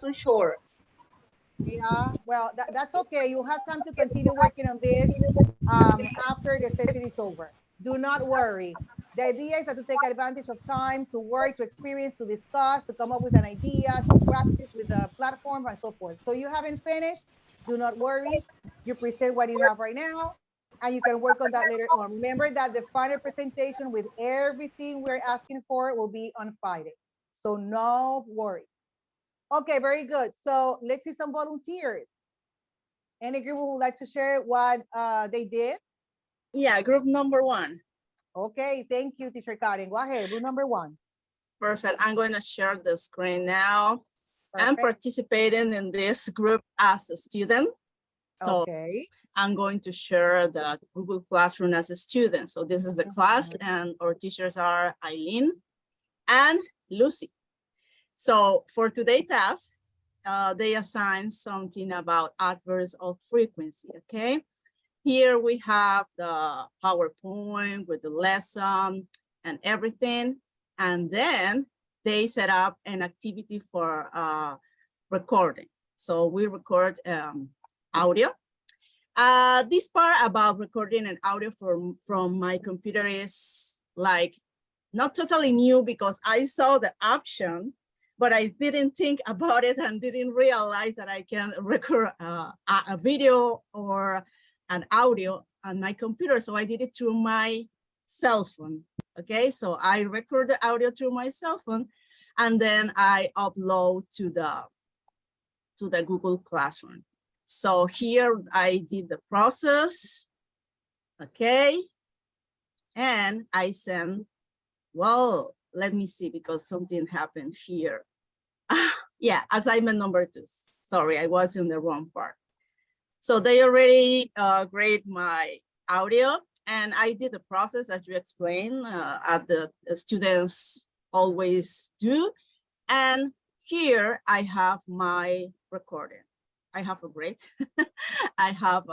too short. Yeah, well, that's okay. You have time to continue working on this after the session is over. Do not worry. The idea is that to take advantage of time to work, to experience, to discuss, to come up with an idea, to practice with the platform and so forth. So you haven't finished, do not worry. You present what you have right now and you can work on that later on. Remember that the final presentation with everything we're asking for will be on Friday. So no worry. Okay, very good. So let's see some volunteers. Any group who would like to share what they did? Yeah, group number 1. Okay, thank you, Teacher Karen. Go ahead, group number 1. Perfect. I'm going to share the screen now. I'm Perfect. participating in this group as a student. So Okay. I'm going to share the Google Classroom as a student. So this is the class and our teachers are Eileen and Lucy. So for today's task, they assign something about adverbs of frequency, okay? Here we have the PowerPoint with the lesson and everything. And then they set up an activity for recording. So we record audio. This part about recording an audio from my computer is like not totally new because I saw the option, but I didn't think about it and didn't realize that I can record a video or an audio on my computer. So I did it through my cell phone. Okay, so I record the audio through my cell phone and then I upload to the Google Classroom. So here I did the process. Okay, and I send, well, let me see because something happened here. Yeah, assignment number 2. Sorry, I was in the wrong part. So they already grade my audio and I did the process as you explained as the students always do. And here I have my recording. I have a grade. I have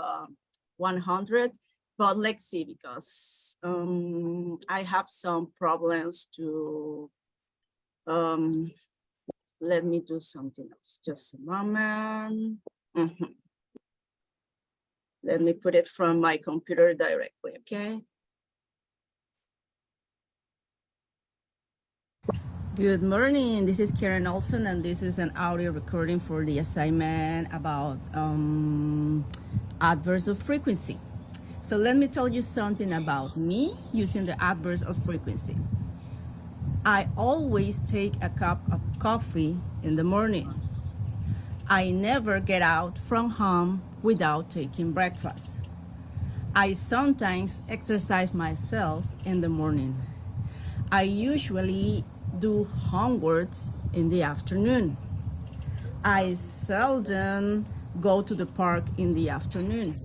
100, but let's see because I have some problems to, let me do something else. Just a moment. Let me put it from my computer directly, okay? Good morning, this is Karen Olson and this is an audio recording for the assignment about adverbs of frequency. So let me tell you something about me using the adverbs of frequency. I always take a cup of coffee in the morning. I never get out from home without taking breakfast. I sometimes exercise myself in the morning. I usually do homeworks in the afternoon. I seldom go to the park in the afternoon.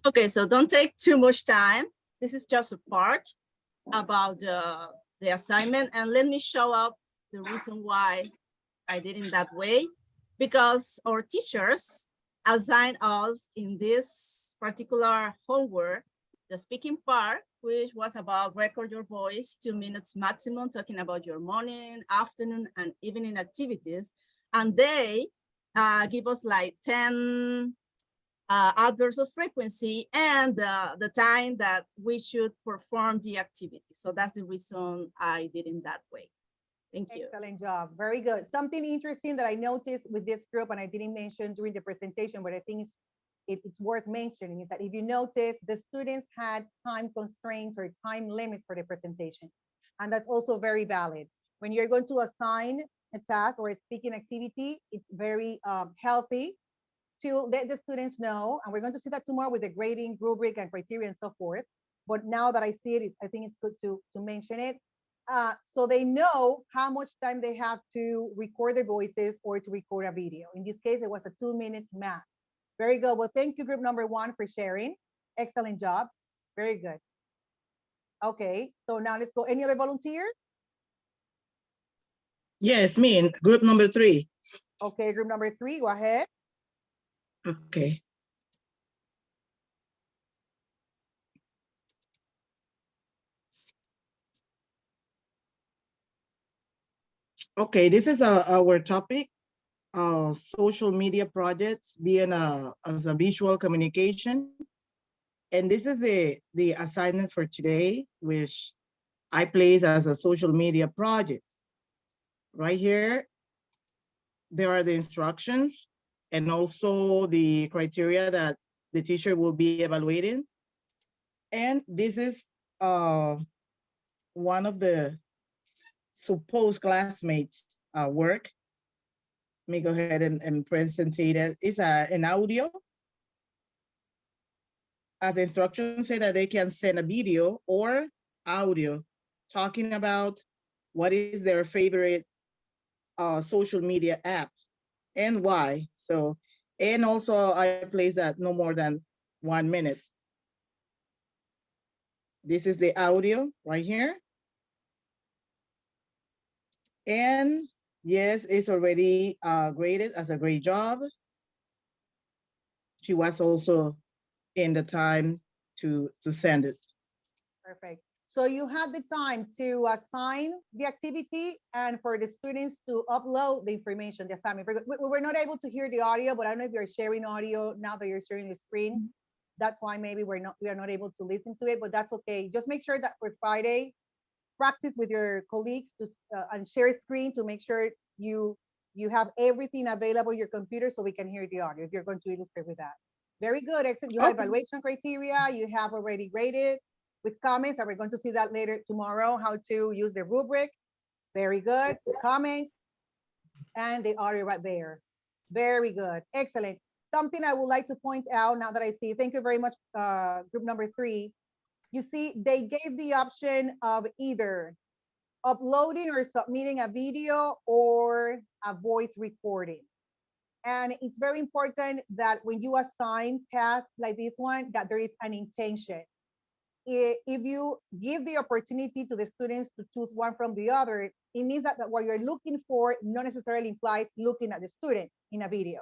Okay, so don't take too much time. This is just a part about the assignment. And let me show up the reason why I did it that way. Because our teachers assigned us in this particular homework, the speaking part, which was about record your voice, 2 minutes maximum, talking about your morning, afternoon, and evening activities. And they give us like 10 adverbs of frequency and the time that we should perform the activity. So that's the reason I did it that way. Thank you. Excellent job. Very good. Something interesting that I noticed with this group, and I didn't mention during the presentation, but I think it's worth mentioning, is that if you notice, the students had time constraints or time limits for the presentation. And that's also very valid. When you're going to assign a task or a speaking activity, it's very healthy to let the students know, and we're going to see that tomorrow with the grading rubric and criteria and so forth. But now that I see it, I think it's good to mention it. So they know how much time they have to record their voices or to record a video. In this case, it was a 2 minutes max. Very good. Well, thank you, group number 1, for sharing. Excellent job. Very good. Okay, so now let's go. Any other volunteers? Yes, me in group number 3. Okay, group number 3, go ahead. Okay. Okay, this is our topic. social media projects being as a visual communication. And this is the assignment for today, which I place as a social media project. Right here, there are the instructions and also the criteria that the teacher will be evaluating. And this is one of the supposed classmates' work. Let me go ahead and present it. It's an audio. As the instructions say that they can send a video or audio talking about what is their favorite social media apps and why. So, and also I place that no more than 1 minute. This is the audio right here. And yes, it's already graded as a great job. She was also in the time to send it. Perfect. So you had the time to assign the activity and for the students to upload the information, the assignment. We were not able to hear the audio, but I don't know if you're sharing audio now that you're sharing your screen. That's why maybe we are not able to listen to it, but that's okay. Just make sure that for Friday, practice with your colleagues to and share screen to make sure you have everything available on your computer so we can hear the audio if you're going to illustrate with that. Very good. Excellent. You have evaluation criteria. You have already graded with comments, and we're going to see that later tomorrow, how to use the rubric. Very good. Comments and the audio right there. Very good. Excellent. Something I would like to point out now that I see, thank you very much, group number 3. You see, they gave the option of either uploading or submitting a video or a voice recording. And it's very important that when you assign tasks like this one, that there is an intention. If you give the opportunity to the students to choose one from the other, it means that what you're looking for not necessarily implies looking at the student in a video.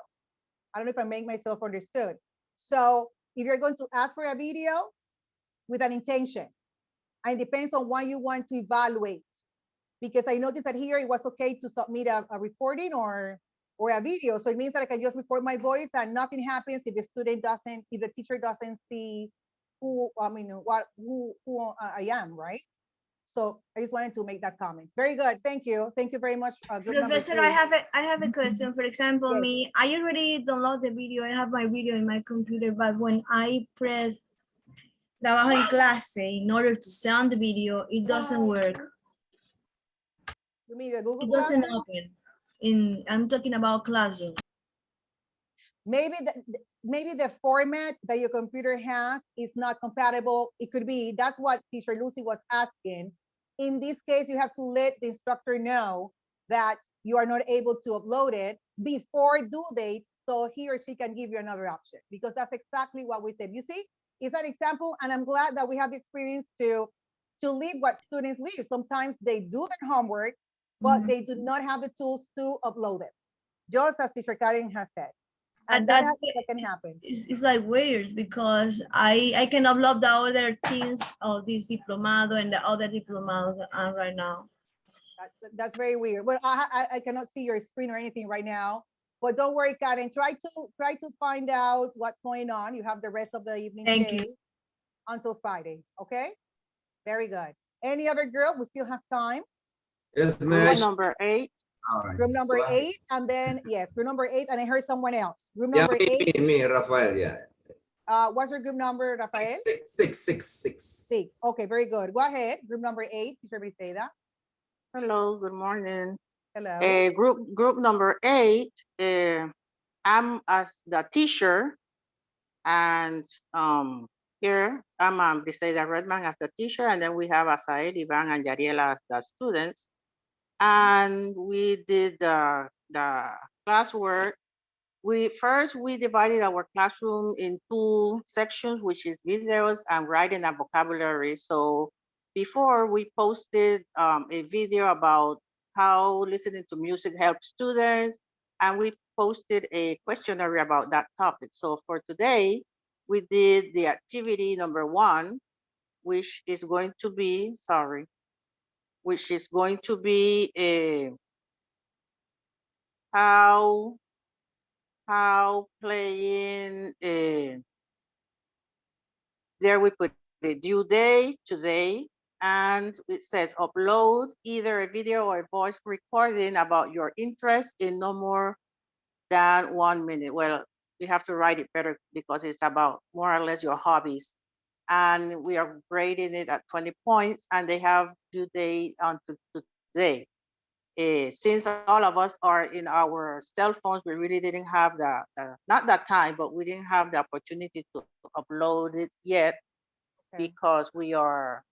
I don't know if I make myself understood. So if you're going to ask for a video with an intention, and it depends on what you want to evaluate, because I noticed that here it was okay to submit a recording or a video. So it means that I can just record my voice and nothing happens if the student doesn't, if the teacher doesn't see who I am, right? So I just wanted to make that comment. Very good. Thank you. Thank you very much. Professor, I have a question. For example, Yes. me, I already download the video. I have my video in my computer, but when I press trabajo en clase in order to send the video, it doesn't work. You mean the Google It doesn't Classroom? open. I'm talking about classroom. Maybe the format that your computer has is not compatible. It could be. That's what teacher Lucy was asking. In this case, you have to let the instructor know that you are not able to upload it before due date, so he or she can give you another option, because that's exactly what we said. You see, it's an example, and I'm glad that we have the experience to leave what students leave. Sometimes they do their homework, but they do not have the tools to upload it, just as teacher Karen has said. And that can happen. It's like weird because I can upload the other things of this diplomado and the other diplomado right now. That's very weird. Well, I cannot see your screen or anything right now, but don't worry, Karen. Try to find out what's going on. You have the rest of the evening Thank today you. until Friday. Okay. Very good. Any other group? We still have time. Yes, Group number 8. Group number 8, and then yes, group number 8, and I heard someone else. Group number 8. Me, Rafael, yeah. What's your group number, Rafael? 6. 6. Okay, very good. Go ahead. Group number 8. Teacher Briseida. Hello, good morning. Hello. Group number 8. I'm as the teacher, and here I'm Briseida Redman as the teacher, and then we have Asael, Ivan, and Yariela as the students. And we did the classwork. We divided our classroom in 2 sections, which is videos and writing and vocabulary. So before, we posted a video about how listening to music helps students, and we posted a questionnaire about that topic. So for today, we did the activity number 1, which is going to be, a how somehow playing, there we put the due date today, and it says upload either a video or a voice recording about your interest in no more than 1 minute. Well, we have to write it better because it's about more or less your hobbies. And we are grading it at 20 points, and they have due date until today. Since all of us are in our cell phones, we really didn't have not that time, but we didn't have the opportunity to upload it yet Okay. because we are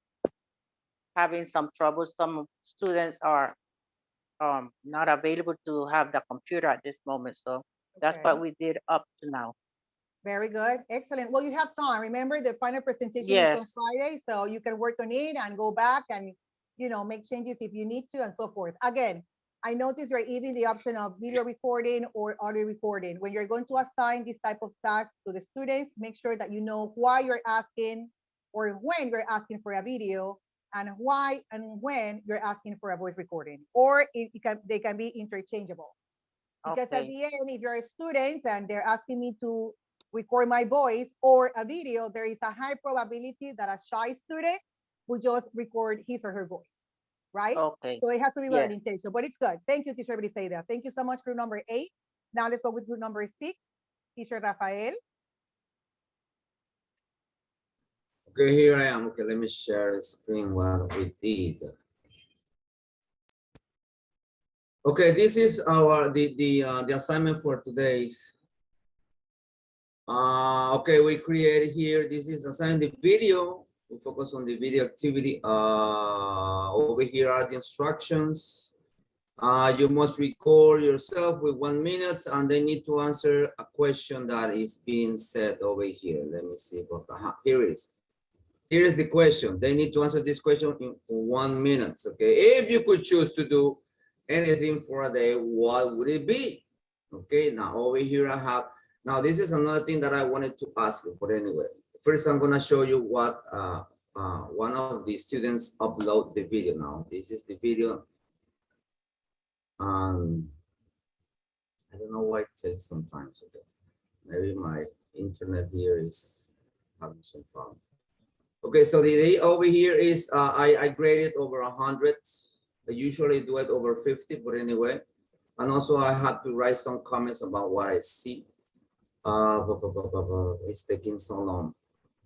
having some trouble. Some students are not available to have the computer at this moment. So that's Okay. what we did up to now. Very good. Excellent. Well, you have time. Remember, the final presentation is on Yes. Friday, so you can work on it and go back and, make changes if you need to and so forth. Again, I notice you're even the option of video recording or audio recording. When you're going to assign this type of task to the students, make sure that you know why you're asking or when you're asking for a video, and why and when you're asking for a voice recording, or they can be interchangeable. Because at Okay. the end, if you're a student and they're asking me to record my voice or a video, there is a high probability that a shy student will just record his or her voice, right? Okay. So it has to be well Yes. intentional, but it's good. Thank you, teacher Briseida. Thank you so much, group number 8. Now let's go with group number 6, teacher Rafael. Okay, here I am. Okay, let me share the screen what we did. Okay, this is the assignment for today's. Okay, we created here. This is assigned the video. We focus on the video activity. Over here are the instructions. You must record yourself with 1 minute, and they need to answer a question that is being said over here. Let me see. Here it is. Here is the question. They need to answer this question in 1 minute. Okay, if you could choose to do anything for a day, what would it be? Okay, now over here I have. Now this is another thing that I wanted to ask you. But anyway, first I'm gonna show you what one of the students upload the video. Now this is the video. I don't know why it takes some time. Okay, maybe my internet here is having some problem. Okay, so the day over here is I graded over 100. I usually do it over 50, but anyway. And also I have to write some comments about what I see. It's taking so long.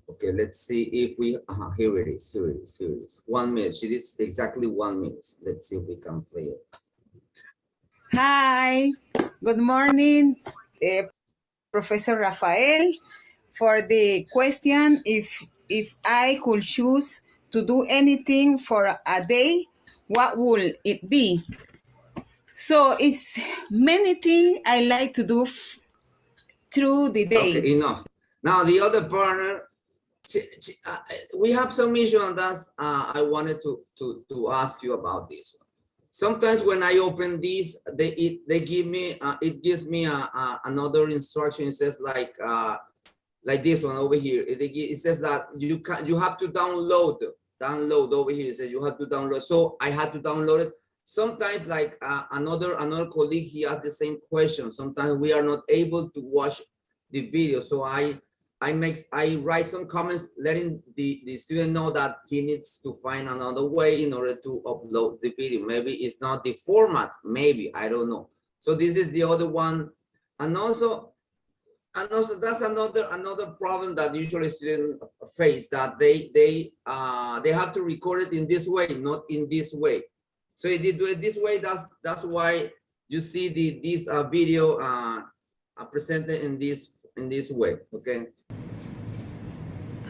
Okay, let's see if we, here it is, here it is, here it is. 1 minute, it is exactly 1 minute. Let's see if we can play it. Hi, good morning, Professor Rafael. For the question, if I could choose to do anything for a day, what would it be? So it's many things I like to do through the day. Okay, enough. Now the other partner, we have some issue on that. I wanted to ask you about this one. Sometimes when I open these, they give me it gives me another instruction. It says like this one over here. It says that you have to download over here. It says you have to download. So I had to download it. Sometimes like another colleague, he asked the same question. Sometimes we are not able to watch the video. So I write some comments letting the student know that he needs to find another way in order to upload the video. Maybe it's not the format, maybe, I don't know. So this is the other one. And also that's another problem that usually students face, that they have to record it in this way, not in this way. So if they do it this way, that's why you see this video presented in this way. Okay.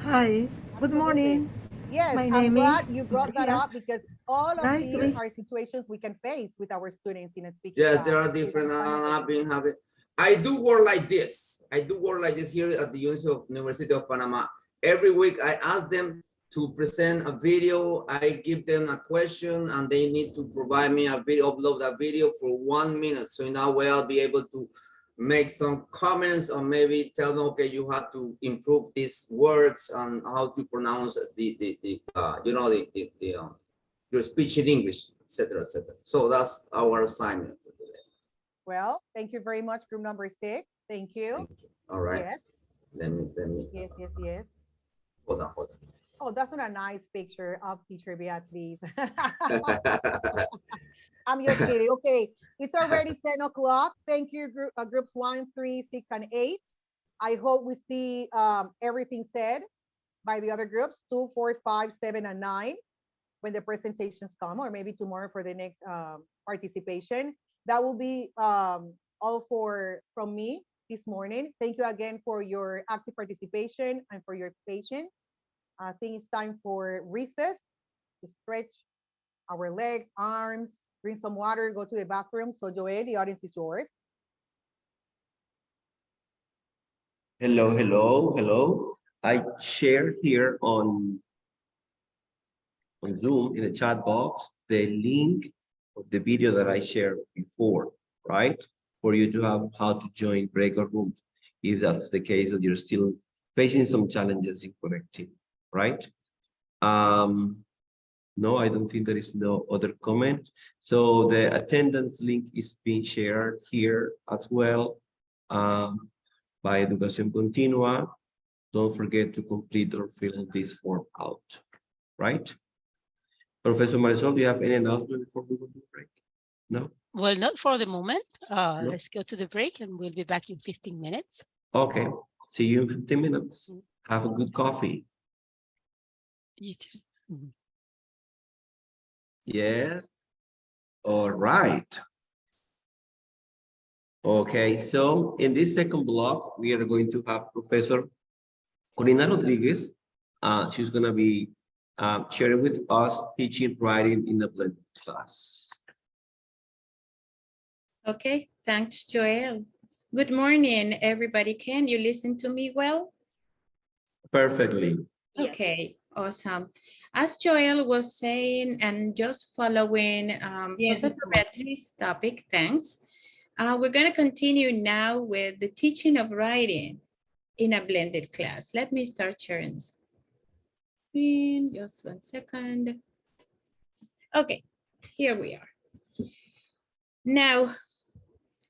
Hi, good morning. Yes, My I'm name glad is you brought that Maria. up, because all of Nice to these meet are you. situations we can face with our students in a speaking Yes, class. there are With the different final presentation. I do work like this. I do work like this here at the University of Panama. Every week I ask them to present a video. I give them a question and they need to provide me a video, upload a video for 1 minute. So in that way I'll be able to make some comments, or maybe tell them, okay, you have to improve these words and how to pronounce your speech in English, etc., etc. So that's our assignment for today. Well, thank you very much, group number 6. Thank you. Thank you. All right. Yes, Let me. yes, yes, yes. Hold on, hold Oh, that's not a nice picture of teacher Beatriz. on. I'm just kidding. Okay, it's already 10 o'clock. Thank you, groups 1, 3, 6, and 8. I hope we see everything said by the other groups, 2, 4, 5, 7, and 9, when the presentations come, or maybe tomorrow for the next participation. That will be all from me this morning. Thank you again for your active participation and for your patience. I think it's time for recess to stretch our legs, arms, drink some water, go to the bathroom. So Joel, the audience is yours. Hello, hello, hello. I shared here on Zoom in the chat box the link of the video that I shared before, right? For you to have how to join breakout rooms, if that's the case that you're still facing some challenges in connecting, right? No, I don't think there is no other comment. So the attendance link is being shared here as well by Educación Continua. Don't forget to complete or fill this form out, right? Professor Marisol, do you have any announcement before we go to break? No? Well, not for the moment. No? Let's go to the break and we'll be back in 15 minutes. Okay, see you in 15 minutes. Have a good coffee. You too. Mhm. Yes. All right. Okay, so in this second block, we are going to have Professor Corina Rodriguez. She's going to be sharing with us teaching writing in a blended class. Okay, thanks, Joel. Good morning, everybody. Can you listen to me well? Perfectly. Yes. Okay, awesome. As Joel was saying, and just following Yes, Professor Beatriz's topic, thanks. We're going to continue now with the teaching of writing in a blended class. Let me start sharing the screen. Just 1 second. Okay, here we are. Now,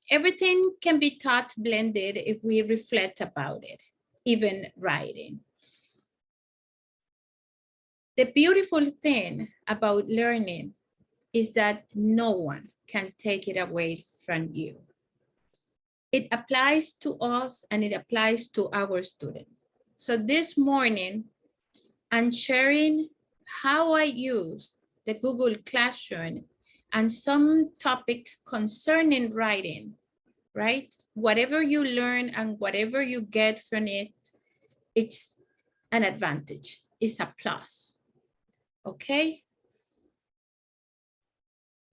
everything can be taught blended if we reflect about it, even writing. The beautiful thing about learning is that no one can take it away from you. It applies to us and it applies to our students. So this morning, I'm sharing how I use the Google Classroom and some topics concerning writing, right? Whatever you learn and whatever you get from it, it's an advantage, it's a plus. Okay,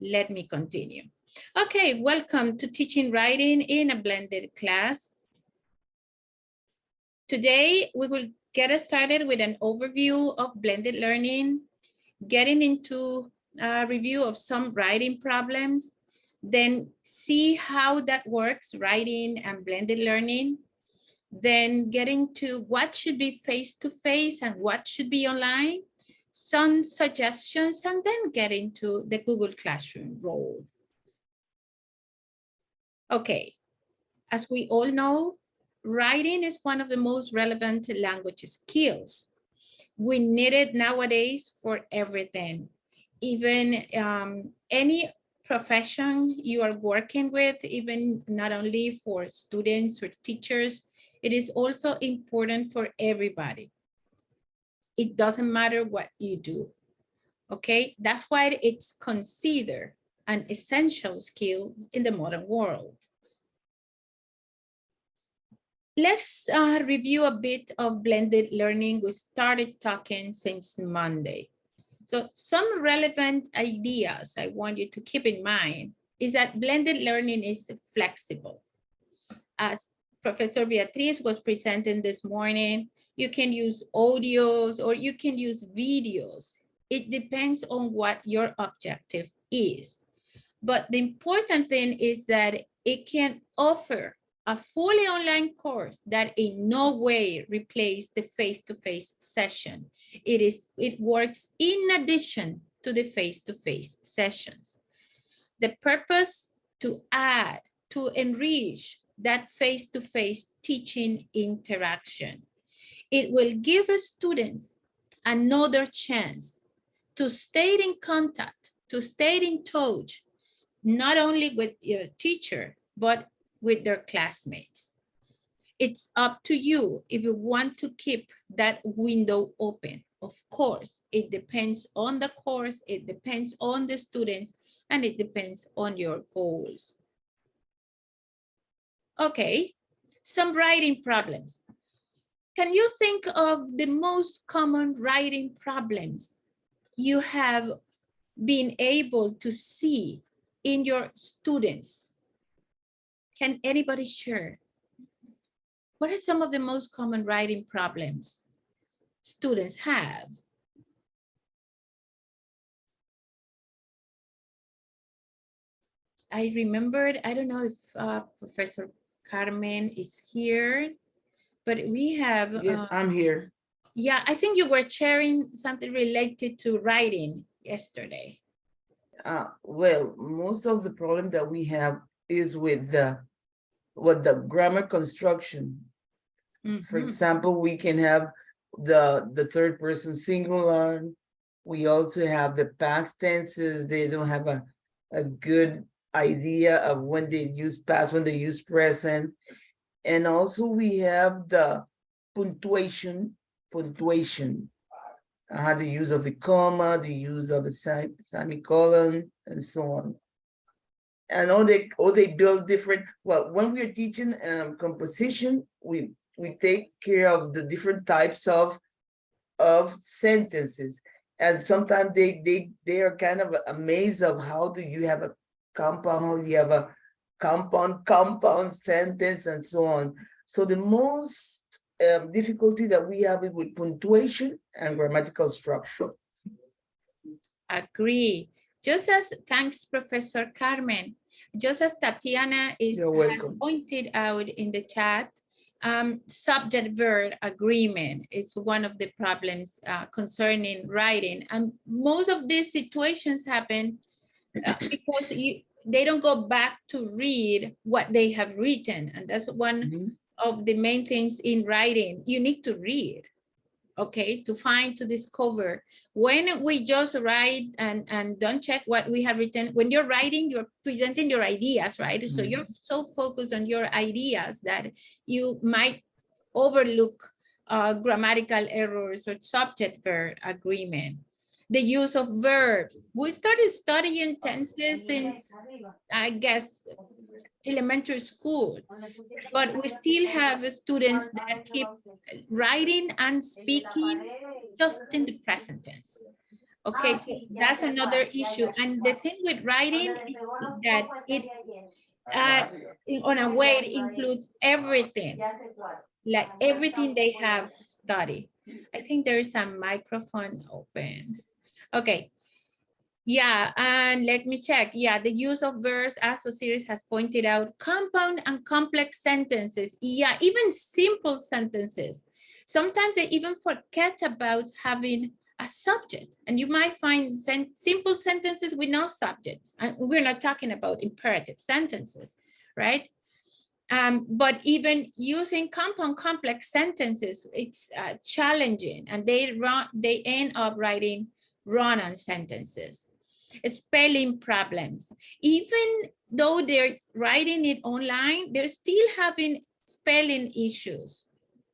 let me continue. Okay, welcome to Teaching Writing in a Blended Class. Today, we will get started with an overview of blended learning, getting into a review of some writing problems, then see how that works, writing and blended learning, then getting to what should be face-to-face and what should be online, some suggestions, and then get into the Google Classroom role. Okay, as we all know, writing is one of the most relevant language skills. We need it nowadays for everything. Even any profession you are working with, even not only for students or teachers, it is also important for everybody. It doesn't matter what you do, okay? That's why it's considered an essential skill in the modern world. Let's review a bit of blended learning. We started talking since Monday. So some relevant ideas I want you to keep in mind is that blended learning is flexible. As Professor Beatriz was presenting this morning, you can use audios or you can use videos. It depends on what your objective is. But the important thing is that it can offer a fully online course that in no way replaces the face-to-face session. It works in addition to the face-to-face sessions. The purpose to add to enrich that face-to-face teaching interaction. It will give students another chance to stay in contact, to stay in touch, not only with your teacher, but with their classmates. It's up to you if you want to keep that window open. Of course, it depends on the course, it depends on the students, and it depends on your goals. Okay, some writing problems. Can you think of the most common writing problems you have been able to see in your students? Can anybody share? What are some of the most common writing problems students have? I remembered, I don't know if Professor Carmen is here, but we have. Yes, I'm here. Yeah, I think you were sharing something related to writing yesterday. Well, most of the problem that we have is with the grammar construction. For example, we can have the third person singular. We also have the past tenses. They don't have a good idea of when they use past, when they use present. And also we have the punctuation, the use of the comma, the use of a semicolon, and so on. And all they build different. Well, when we are teaching composition, we take care of the different types of sentences, and sometimes they are kind of amazed of how do you have a compound, how you have a compound sentence, and so on. So the most difficulty that we have is with punctuation and grammatical structure. Agree. Just as, thanks, Professor Carmen, just as Tatiana has pointed out in the chat, subject-verb agreement is one of the problems concerning writing. And most of these situations happen because they don't go back to read what they have written. And that's one of the main things in writing. You need to read, okay, to discover. When we just write and don't check what we have written, when you're writing, you're presenting your ideas, right? So you're so focused on your ideas that you might overlook grammatical errors or subject-verb agreement. The use of verb. We started studying tenses since, I guess, elementary school, but we still have students that keep writing and speaking just in the present tense. Okay, so that's another issue. And the thing with writing is that it, on a way, it includes everything, like everything they have studied. I think there is a microphone open. Okay. Yeah, and let me check. Yeah, the use of verbs, as Osiris has pointed out, compound and complex sentences. Yeah, even simple sentences. Sometimes they even forget about having a subject, and you might find simple sentences with no subject. And we're not talking about imperative sentences, right? But even using compound complex sentences, it's challenging, and they end up writing run-on sentences. Spelling problems. Even though they're writing it online, they're still having spelling issues.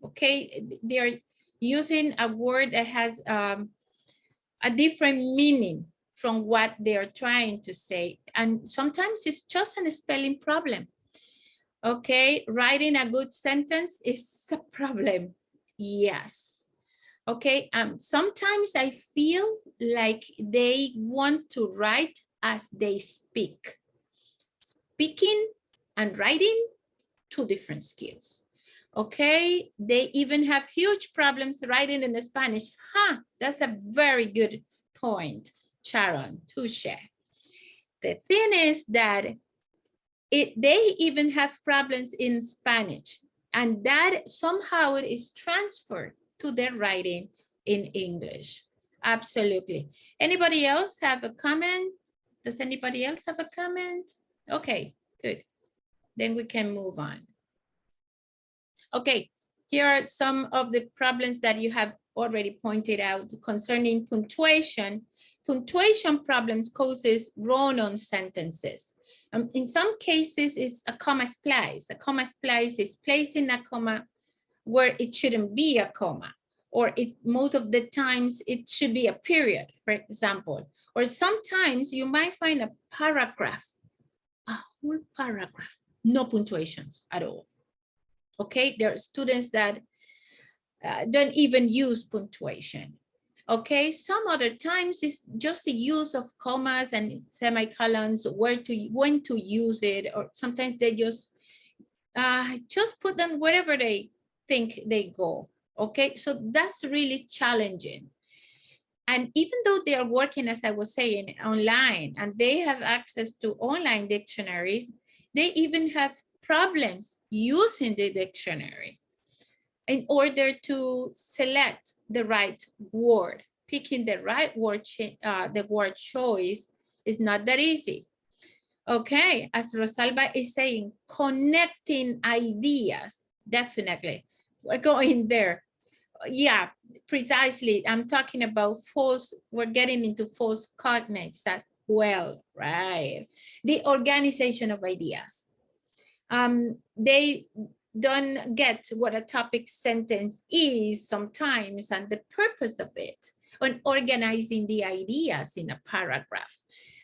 Okay, they're using a word that has a different meaning from what they're trying to say. And sometimes it's just a spelling problem. Okay, writing a good sentence is a problem. Yes. Okay, sometimes I feel like they want to write as they speak. Speaking and writing, two different skills. Okay, they even have huge problems writing in Spanish. That's a very good point, Sharon, touche. The thing is that they even have problems in Spanish, and that somehow it is transferred to their writing in English. Absolutely. Anybody else have a comment? Does anybody else have a comment? Okay, good. then we can move on. Okay, here are some of the problems that you have already pointed out concerning punctuation. Punctuation problems causes run-on sentences. In some cases, it's a comma splice. A comma splice is placing a comma where it shouldn't be a comma, or most of the times it should be a period, for example. Or sometimes you might find a paragraph, a whole paragraph, no punctuations at all. Okay, there are students that don't even use punctuation. Okay, some other times it's just the use of commas and semicolons, when to use it, or sometimes they just put them wherever they think they go. Okay, so that's really challenging. And even though they are working, as I was saying, online, and they have access to online dictionaries, they even have problems using the dictionary in order to select the right word. Picking the right word, the word choice is not that easy. Okay, as Rosalba is saying, connecting ideas, definitely. We're going there. Yeah, precisely. I'm talking about false, we're getting into false cognates as well, right? The organization of ideas. They don't get what a topic sentence is sometimes and the purpose of it, on organizing the ideas in a paragraph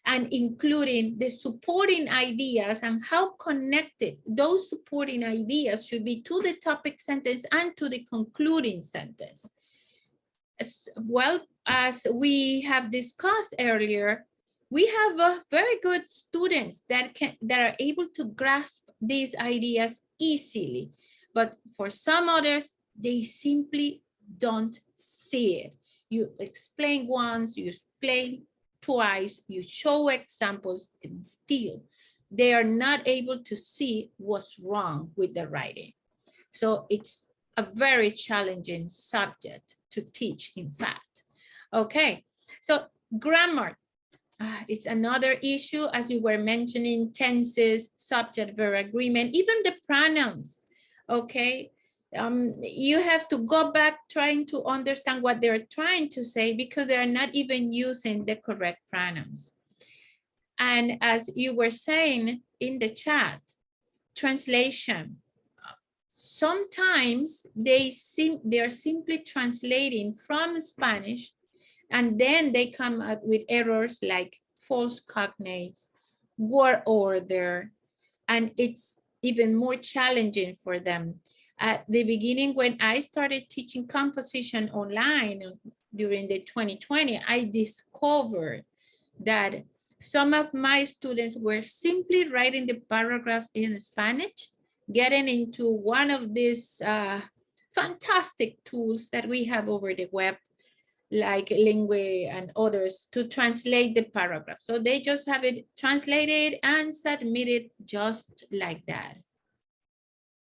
and including the supporting ideas and how connected those supporting ideas should be to the topic sentence and to the concluding sentence. As well, as we have discussed earlier, we have very good students that are able to grasp these ideas easily, but for some others, they simply don't see it. You explain once, you explain twice, you show examples, and still they are not able to see what's wrong with the writing. So it's a very challenging subject to teach, in fact. Okay, so grammar is another issue, as you were mentioning, tenses, subject-verb agreement, even the pronouns. Okay, you have to go back trying to understand what they're trying to say because they're not even using the correct pronouns. And as you were saying in the chat, translation. Sometimes they're simply translating from Spanish, and then they come up with errors like false cognates, word order, and it's even more challenging for them. At the beginning, when I started teaching composition online during the 2020, I discovered that some of my students were simply writing the paragraph in Spanish, getting into one of these fantastic tools that we have over the web, like Lingua and others, to translate the paragraph. So they just have it translated and submitted just like that.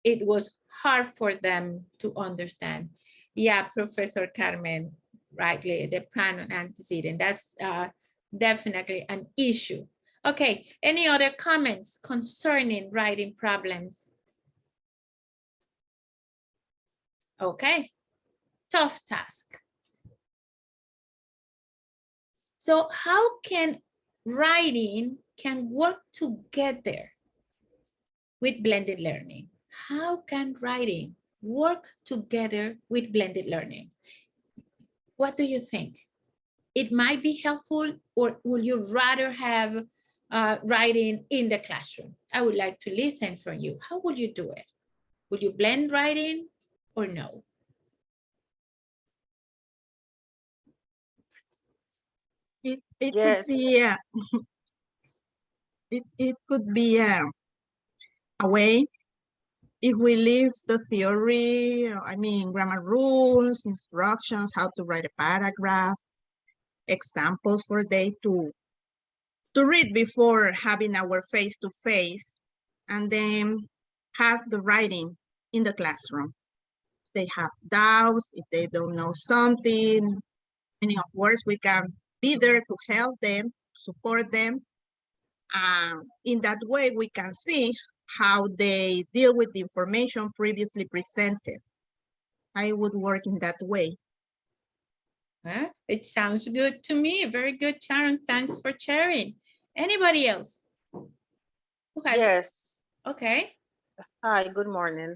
It was hard for them to understand. Yeah, Professor Carmen, rightly, the pronoun antecedent, that's definitely an issue. Okay, any other comments concerning writing problems? Okay, tough task. So how can writing can work together with blended learning? How can writing work together with blended learning? What do you think? It might be helpful, or would you rather have writing in the classroom? I would like to listen from you. How would you do it? Would you blend writing or no? It Yes. could be it could be a way if we leave the theory, I mean, grammar rules, instructions, how to write a paragraph, examples for they to read before having our face-to-face, and then have the writing in the classroom. They have doubts, if they don't know something, meaning of words, we can be there to help them, support them. In that way, we can see how they deal with the information previously presented. I would work in that way. Huh? It sounds good to me. Very good, Sharon. Thanks for sharing. Anybody else? Who has? Yes. Okay. Hi, good morning.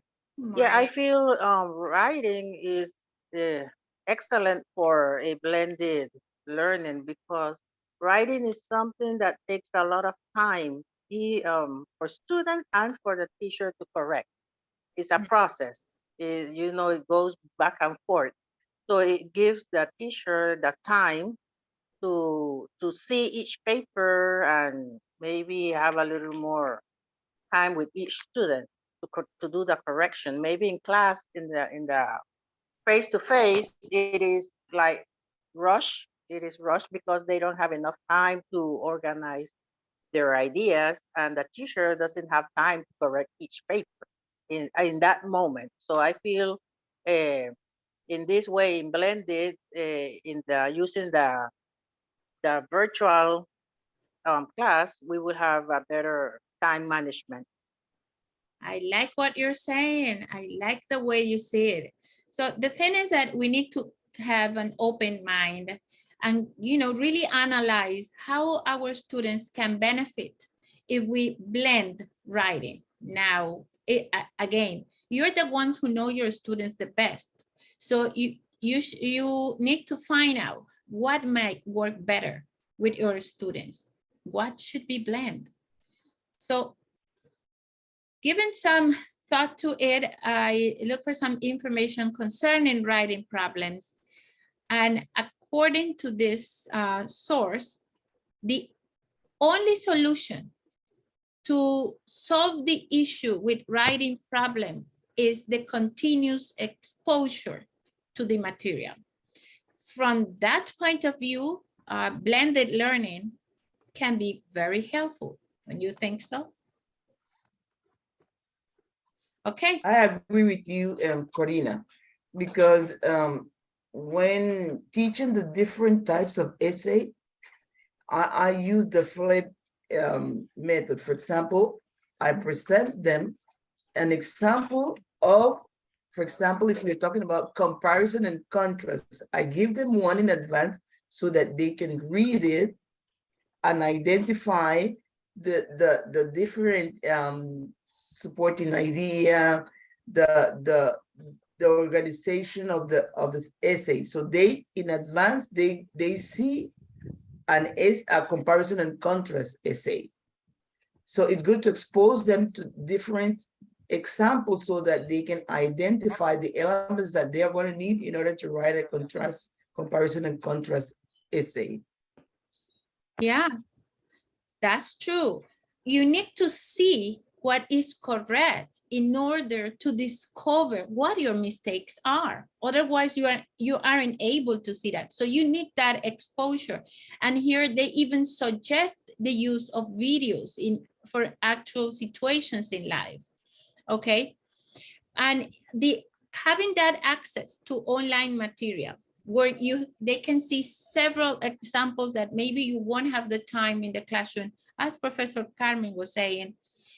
Yeah, I Morning. feel writing is excellent for a blended learning because writing is something that takes a lot of time for students and for the teacher to correct. It's a process. It goes back and forth. So it gives the teacher the time to see each paper and maybe have a little more time with each student to do the correction. Maybe in class, in the face to face, it is like rush. It is rush because they don't have enough time to organize their ideas, and the teacher doesn't have time to correct each paper in that moment. So I feel in this way, in blended, in the using the virtual class, we will have a better time management. I like what you're saying. I like the way you see it. So the thing is that we need to have an open mind and, really analyze how our students can benefit if we blend writing. Now, again, you're the ones who know your students the best. So you need to find out what might work better with your students. What should be blend? So given some thought to it, I look for some information concerning writing problems. And according to this source, the only solution to solve the issue with writing problems is the continuous exposure to the material. From that point of view, blended learning can be very helpful. Don't you think so? Okay. I agree with you, Corina, because when teaching the different types of essay, I use the flip method. For example, I present them an example of, for example, if we're talking about comparison and contrast, I give them one in advance so that they can read it and identify the different supporting idea, the organization of the essay. So they in advance they see a comparison and contrast essay. So it's good to expose them to different examples so that they can identify the elements that they are going to need in order to write a comparison and contrast essay. Yeah, that's true. You need to see what is correct in order to discover what your mistakes are. Otherwise, you aren't able to see that. So you need that exposure. And here they even suggest the use of videos for actual situations in life. Okay. And having that access to online material where they can see several examples that maybe you won't have the time in the classroom, as Professor Carmen was saying,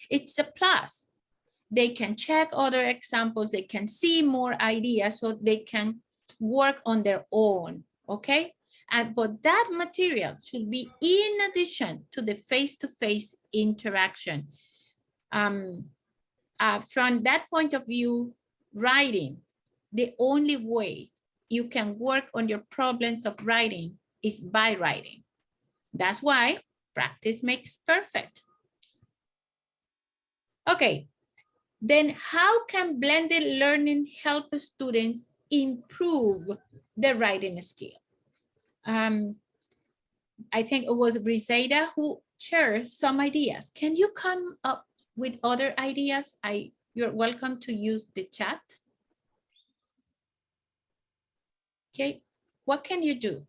it's a plus. They can check other examples, they can see more ideas so they can work on their own, okay? But that material should be in addition to the face-to-face interaction. From that point of view, writing, the only way you can work on your problems of writing is by writing. That's why practice makes perfect. Okay, then how can blended learning help students improve their writing skills? I think it was Briseida who shared some ideas. Can you come up with other ideas? You're welcome to use the chat. Okay, what can you do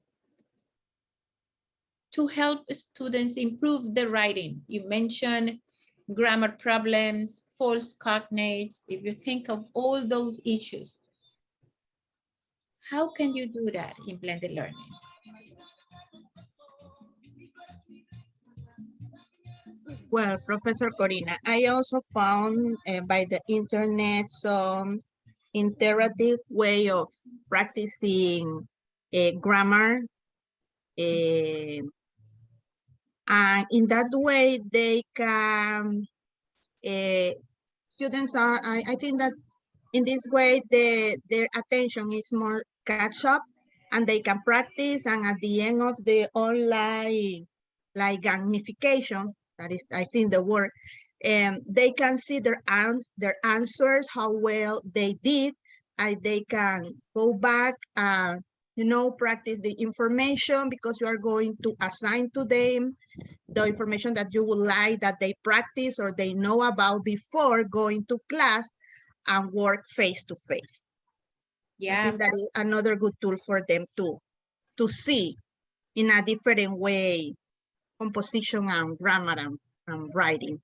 to help students improve their writing? You mentioned grammar problems, false cognates. If you think of all those issues, how can you do that in blended learning? Well, Professor Corina, I also found by the internet some interactive way of practicing grammar. And in that way, they can, students are, I think that in this way, their attention is more catch up and they can practice. And at the end of the online, like gamification, that is, I think the word, they can see their answers, how well they did, and they can go back and, you know, practice the information because you are going to assign to them the information that you would like that they practice or they know about before going to class and work face to face. I Yeah, think that is another good tool for them to see in a different way composition and grammar and writing.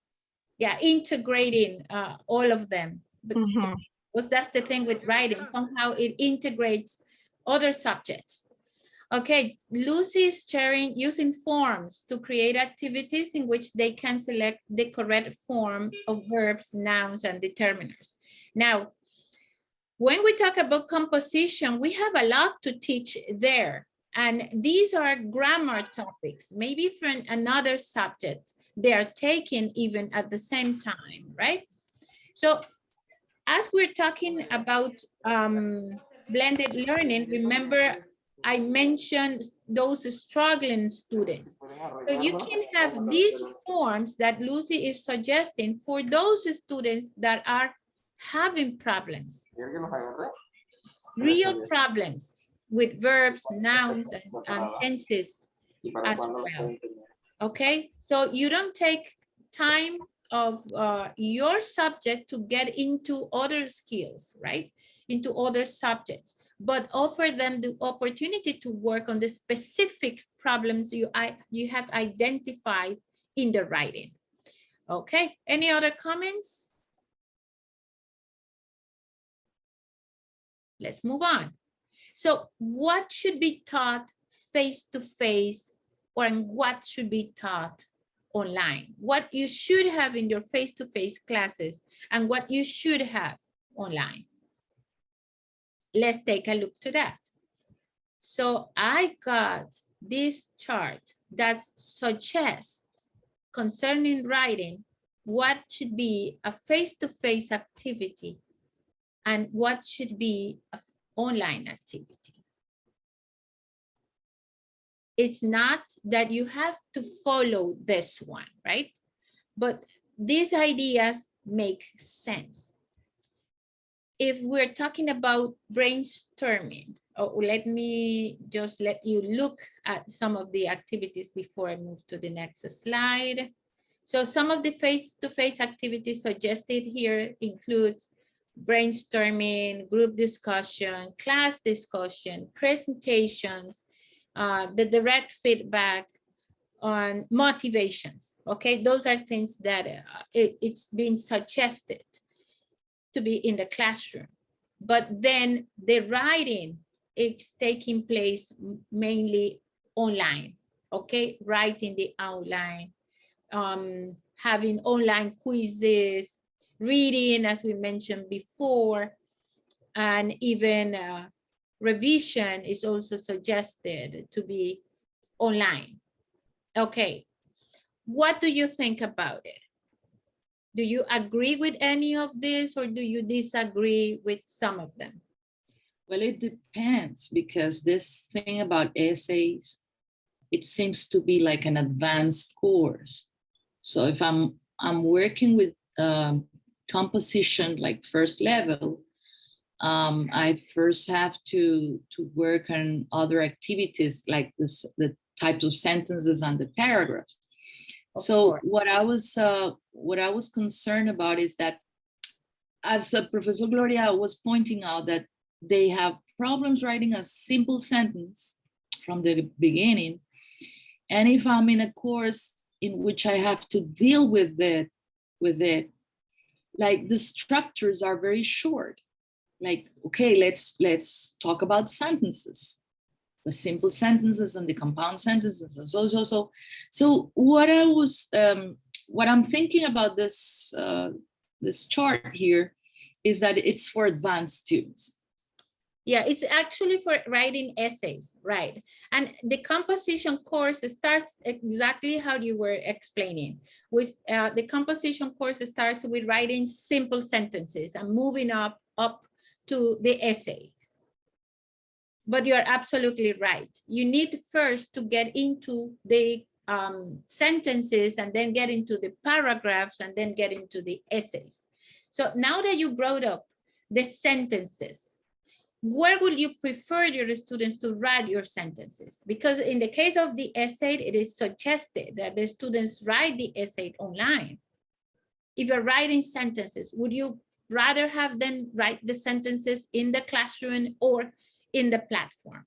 yeah, integrating all of them. Mhm. Because that's the thing with writing. Somehow it integrates other subjects. Okay, Lucy is sharing using forms to create activities in which they can select the correct form of verbs, nouns, and determiners. Now, when we talk about composition, we have a lot to teach there. And these are grammar topics, maybe from another subject they are taking even at the same time, right? So as we're talking about blended learning, remember I mentioned those struggling students. So you can have these forms that Lucy is suggesting for those students that are having problems, real problems with verbs, nouns, and tenses as well. Okay, so you don't take time of your subject to get into other skills, right? Into other subjects, but offer them the opportunity to work on the specific problems you have identified in the writing. Okay, any other comments? Let's move on. So what should be taught face-to-face or what should be taught online? What you should have in your face-to-face classes and what you should have online. Let's take a look to that. So I got this chart that suggests concerning writing what should be a face-to-face activity and what should be an online activity. It's not that you have to follow this one, right? But these ideas make sense. If we're talking about brainstorming, let me just let you look at some of the activities before I move to the next slide. So some of the face-to-face activities suggested here include brainstorming, group discussion, class discussion, presentations, the direct feedback on motivations. Okay, those are things that it's been suggested to be in the classroom. But then the writing is taking place mainly online. Okay, writing the outline, having online quizzes, reading, as we mentioned before, and even revision is also suggested to be online. Okay, what do you think about it? Do you agree with any of this or do you disagree with some of them? Well, it depends because this thing about essays, it seems to be like an advanced course. So if I'm working with composition like first level, I first have to work on other activities like this, the types of sentences and the paragraph. So what I was concerned about is that, as Professor Gloria was pointing out, that they have problems writing a simple sentence from the beginning. And if I'm in a course in which I have to deal with it, like the structures are very short. Like, okay, let's talk about sentences, the simple sentences and the compound sentences. And so what I was what I'm thinking about this, this chart here is that it's for advanced students. Yeah, it's actually for writing essays, right? And the composition course starts exactly how you were explaining. With the composition course starts with writing simple sentences and moving up to the essays. But you're absolutely right. You need first to get into the sentences and then get into the paragraphs and then get into the essays. So now that you brought up the sentences, where would you prefer your students to write your sentences? Because in the case of the essay, it is suggested that the students write the essay online. If you're writing sentences, would you rather have them write the sentences in the classroom or in the platform?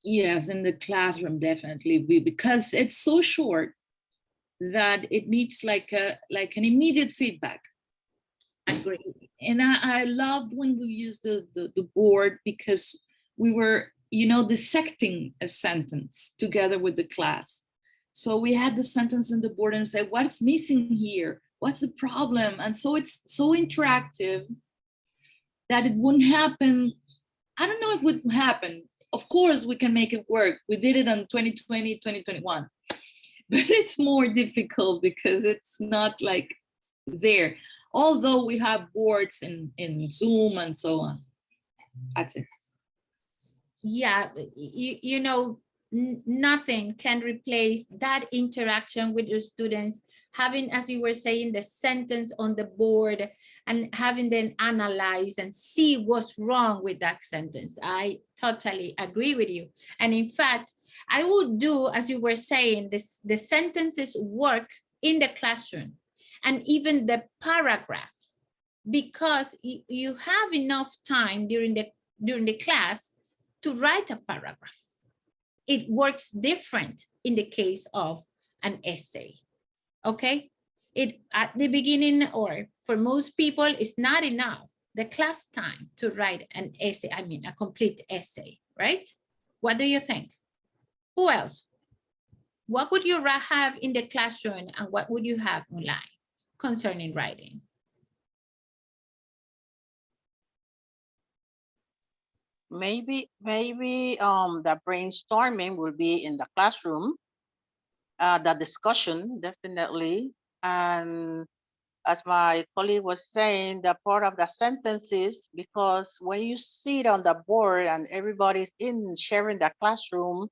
Yes, in the classroom, definitely, because it's so short that it needs like an immediate feedback. Agree. And I loved when we used the board because we were, you know, dissecting a sentence together with the class. So we had the sentence in the board and say, what's missing here? What's the problem? And so it's so interactive that it wouldn't happen. I don't know if it would happen. Of course, we can make it work. We did it in 2020, 2021. But it's more difficult because it's not like there. Although we have boards in Zoom and so on. That's it. Yeah, you know, nothing can replace that interaction with your students, having, as you were saying, the sentence on the board and having them analyze and see what's wrong with that sentence. I totally agree with you. And in fact, I would do, as you were saying, the sentences work in the classroom and even the paragraphs, because you have enough time during the class to write a paragraph. It works different in the case of an essay, okay? It at the beginning, or for most people, it's not enough, the class time to write an essay, I mean, a complete essay, right? What do you think? Who else? What would you have in the classroom and what would you have online concerning writing? Maybe the brainstorming will be in the classroom, the discussion definitely, and as my colleague was saying, the part of the sentences, because when you sit on the board and everybody's in sharing the classroom,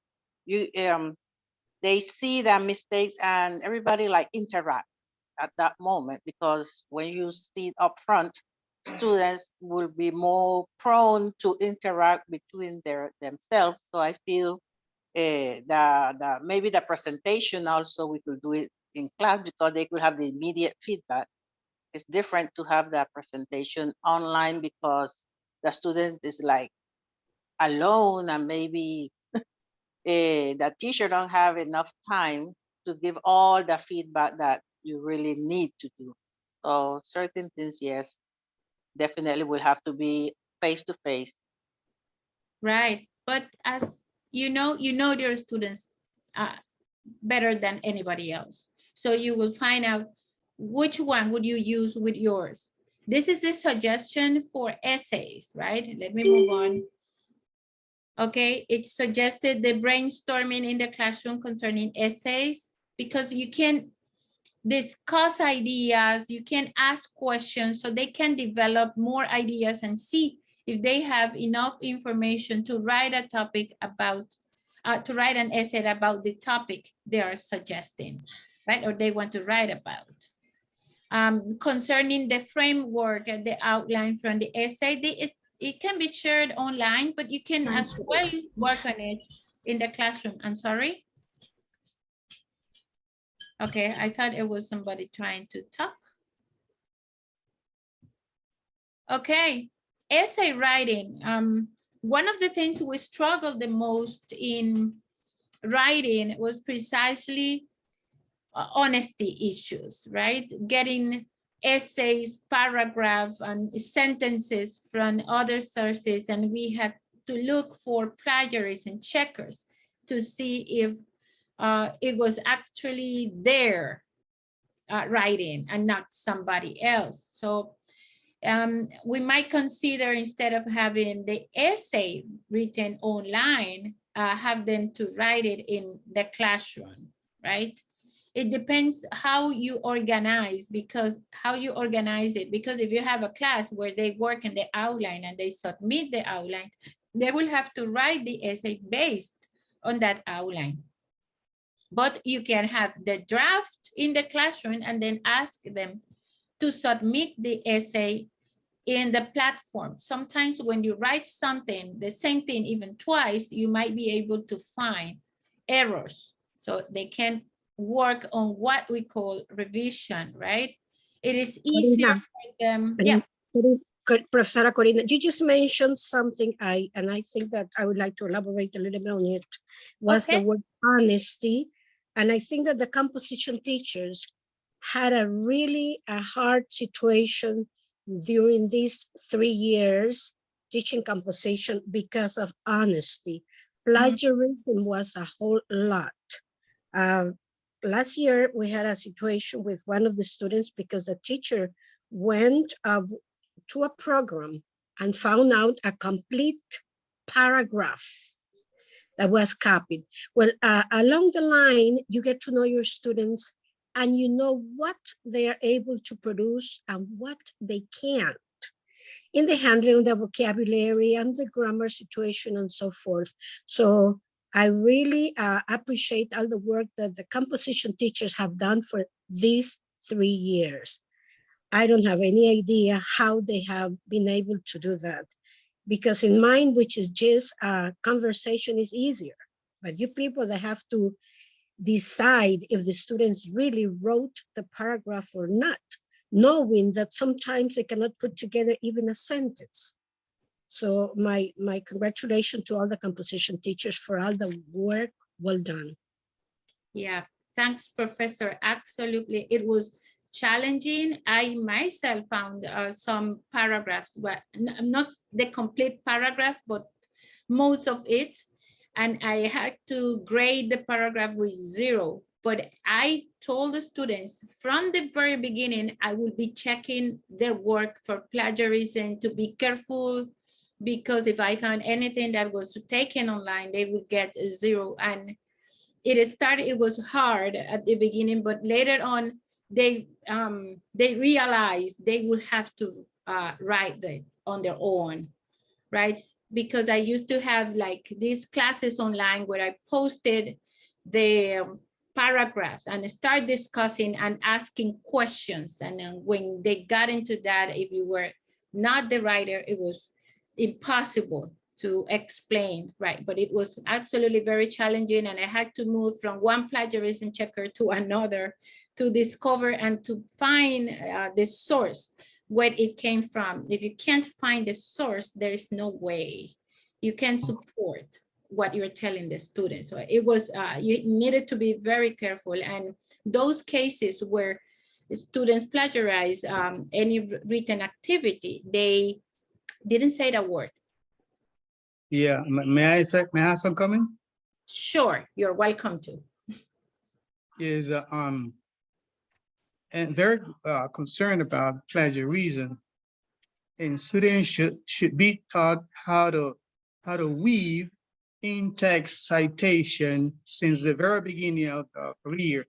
you they see the mistakes and everybody like interact at that moment, because when you sit up front, students will be more prone to interact between themselves. So I feel the maybe the presentation also we could do it in class because they could have the immediate feedback. It's different to have that presentation online because the student is like alone and maybe the teacher don't have enough time to give all the feedback that you really need to do. So certain things, yes, definitely will have to be face to face. Right, but as you know your students better than anybody else. So you will find out which one would you use with yours. This is the suggestion for essays, right? Let me move on. Okay, it's suggested the brainstorming in the classroom concerning essays, because you can discuss ideas, you can ask questions so they can develop more ideas and see if they have enough information to write a topic about, to write an essay about the topic they are suggesting, right? Or they want to write about. Concerning the framework and the outline from the essay, it can be shared online, but you can as well work on it in the classroom. I'm sorry. Okay, I thought it was somebody trying to talk. Okay, essay writing. One of the things we struggled the most in writing was precisely honesty issues, right? Getting essays, paragraphs, and sentences from other sources, and we had to look for plagiarism checkers to see if it was actually there writing and not somebody else. So we might consider, instead of having the essay written online, have them to write it in the classroom, right? It depends how you organize, because if you have a class where they work in the outline and they submit the outline, they will have to write the essay based on that outline. But you can have the draft in the classroom and then ask them to submit the essay in the platform. Sometimes when you write something, the same thing even twice, you might be able to find errors. So they can work on what we call revision, right? It is easier for them. Yeah. Professor Corina, you just mentioned something and I think that I would like to elaborate a little bit on it, was the word honesty. And I think that the composition teachers had a really hard situation during these 3 years teaching composition because of honesty. Plagiarism was a whole lot. Last year, we had a situation with one of the students because the teacher went to a program and found out a complete paragraph that was copied. Well, along the line, you get to know your students and you know what they are able to produce and what they can't in the handling of the vocabulary and the grammar situation and so forth. So I really appreciate all the work that the composition teachers have done for these 3 years. I don't have any idea how they have been able to do that, because in mine, which is just a conversation, is easier. But you people that have to decide if the students really wrote the paragraph or not, knowing that sometimes they cannot put together even a sentence. So my congratulations to all the composition teachers for all the work well done. Yeah, thanks, Professor. Absolutely, it was challenging. I myself found some paragraphs, but not the complete paragraph, but most of it. And I had to grade the paragraph with 0. But I told the students from the very beginning, I will be checking their work for plagiarism, to be careful, because if I found anything that was taken online, they would get 0. And it was hard at the beginning, but later on, they realized they would have to write it on their own, right? Because I used to have like these classes online where I posted the paragraphs and start discussing and asking questions. And then when they got into that, if you were not the writer, it was impossible to explain, right? But it was absolutely very challenging, and I had to move from one plagiarism checker to another to discover and to find the source, where it came from. If you can't find the source, there is no way you can support what you're telling the students. So it was, you needed to be very careful. And those cases where students plagiarize any written activity, they didn't say the word. Yeah, may I have some comment? Sure, you're welcome to. Is and very concerned about plagiarism, and students should be taught how to weave in-text citation since the very beginning of the career.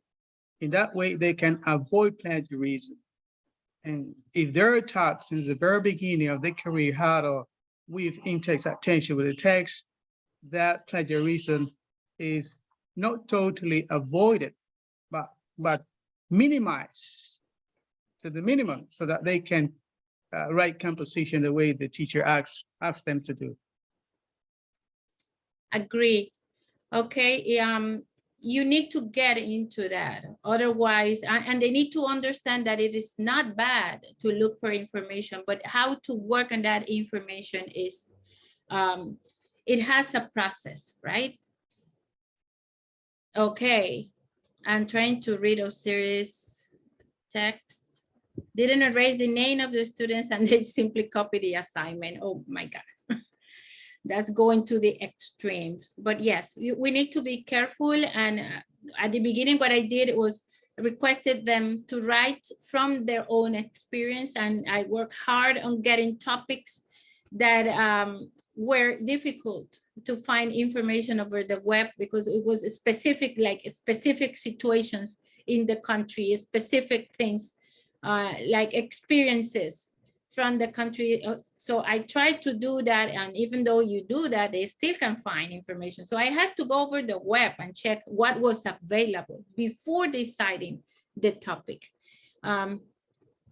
In that way, they can avoid plagiarism. And if they're taught since the very beginning of their career how to weave in-text citation with the text, that plagiarism is not totally avoided, but minimized to the minimum, so that they can write composition the way the teacher asks them to do. Agree. Okay, you need to get into that. Otherwise, and they need to understand that it is not bad to look for information, but how to work on that information is, it has a process, right? Okay, I'm trying to read a series text. Didn't erase the name of the students and they simply copy the assignment. Oh my God. That's going to the extremes. But yes, we need to be careful. And at the beginning, what I did was requested them to write from their own experience, and I worked hard on getting topics that were difficult to find information over the web, because it was specific, like specific situations in the country, specific things like experiences from the country. So I tried to do that, and even though you do that, they still can find information. So I had to go over the web and check what was available before deciding the topic.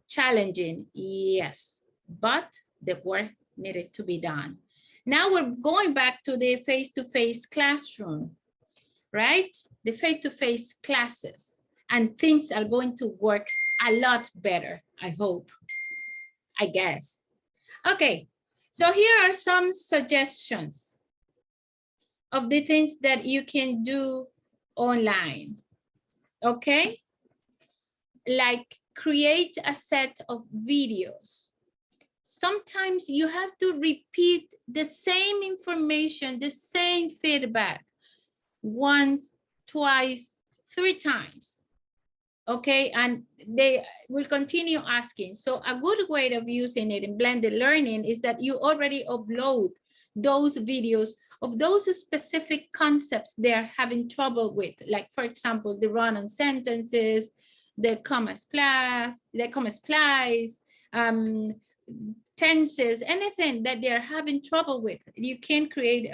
Challenging, yes, but the work needed to be done. Now we're going back to the face-to-face classroom, right? The face-to-face classes, and things are going to work a lot better, I hope, I guess. Okay, so here are some suggestions of the things that you can do online, okay? Like create a set of videos. Sometimes you have to repeat the same information, the same feedback once, twice, 3 times. Okay, and they will continue asking. So a good way of using it in blended learning is that you already upload those videos of those specific concepts they're having trouble with. Like, for example, the run-on sentences, the comma splice, tenses, anything that they're having trouble with. You can create,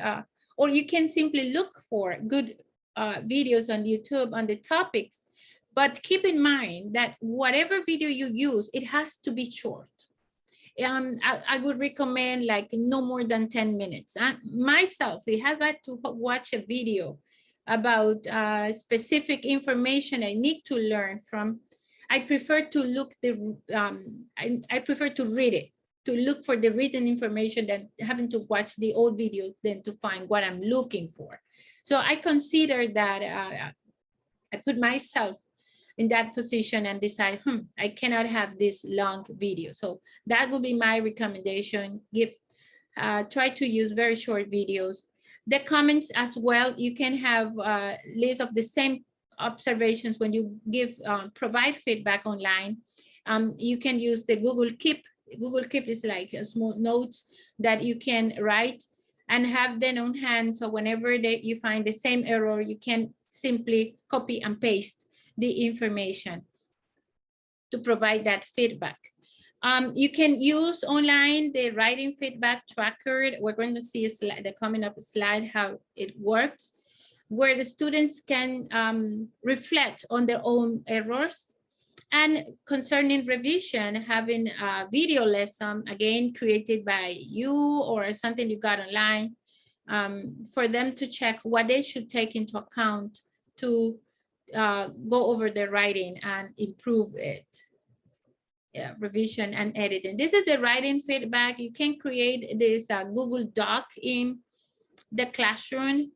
or you can simply look for good videos on YouTube on the topics. But keep in mind that whatever video you use, it has to be short. I would recommend like no more than 10 minutes. Myself, if I have had to watch a video about specific information I need to learn from, I prefer to look I prefer to read it, to look for the written information than having to watch the old video than to find what I'm looking for. So I consider that I put myself in that position and decide, I cannot have this long video. So that would be my recommendation. Try to use very short videos. The comments as well, you can have a list of the same observations when you provide feedback online. You can use the Google Keep. Google Keep is like a small notes that you can write and have them on hand. So whenever you find the same error, you can simply copy and paste the information to provide that feedback. You can use online the writing feedback tracker. We're going to see the coming up slide how it works, where the students can reflect on their own errors. And concerning revision, having a video lesson, again, created by you or something you got online, for them to check what they should take into account to go over the writing and improve it. Yeah, revision and editing. This is the writing feedback. You can create this Google Doc in the classroom,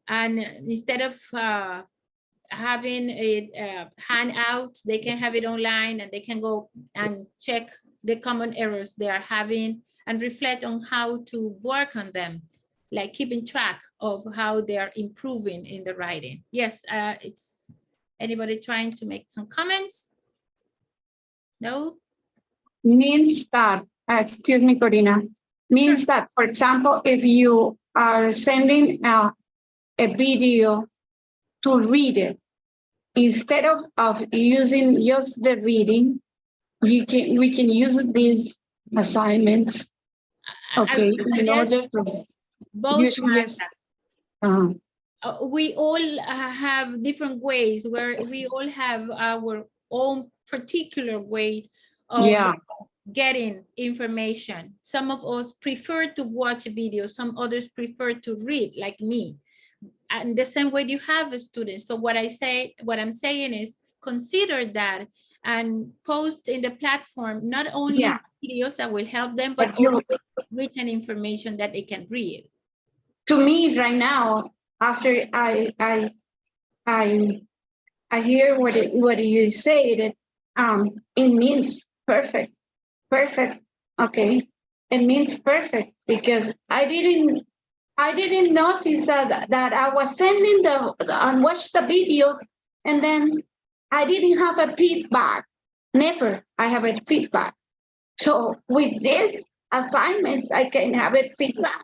and instead of having a handout, they can have it online, and they can go and check the common errors they are having and reflect on how to work on them, like keeping track of how they are improving in the writing. Yes, it's anybody trying to make some comments? No? Means that, excuse me, Corina, means that, for example, if you are sending a video to read it, instead of using just the reading, we can use these assignments. Okay, in order to both. We all have different ways where we all have our own particular way of getting information. Some of us prefer to watch videos, some others prefer to read, like me. And the same way you have a student. So what I'm saying is consider that and post in the platform not only videos that will help them, but also written information that they can read. To me, right now, after I hear what you said, it means perfect. Okay, it means perfect, because I didn't notice that I was sending and watch the videos, and then I didn't have a feedback. Never I have a feedback. So with this assignments, I can have a feedback.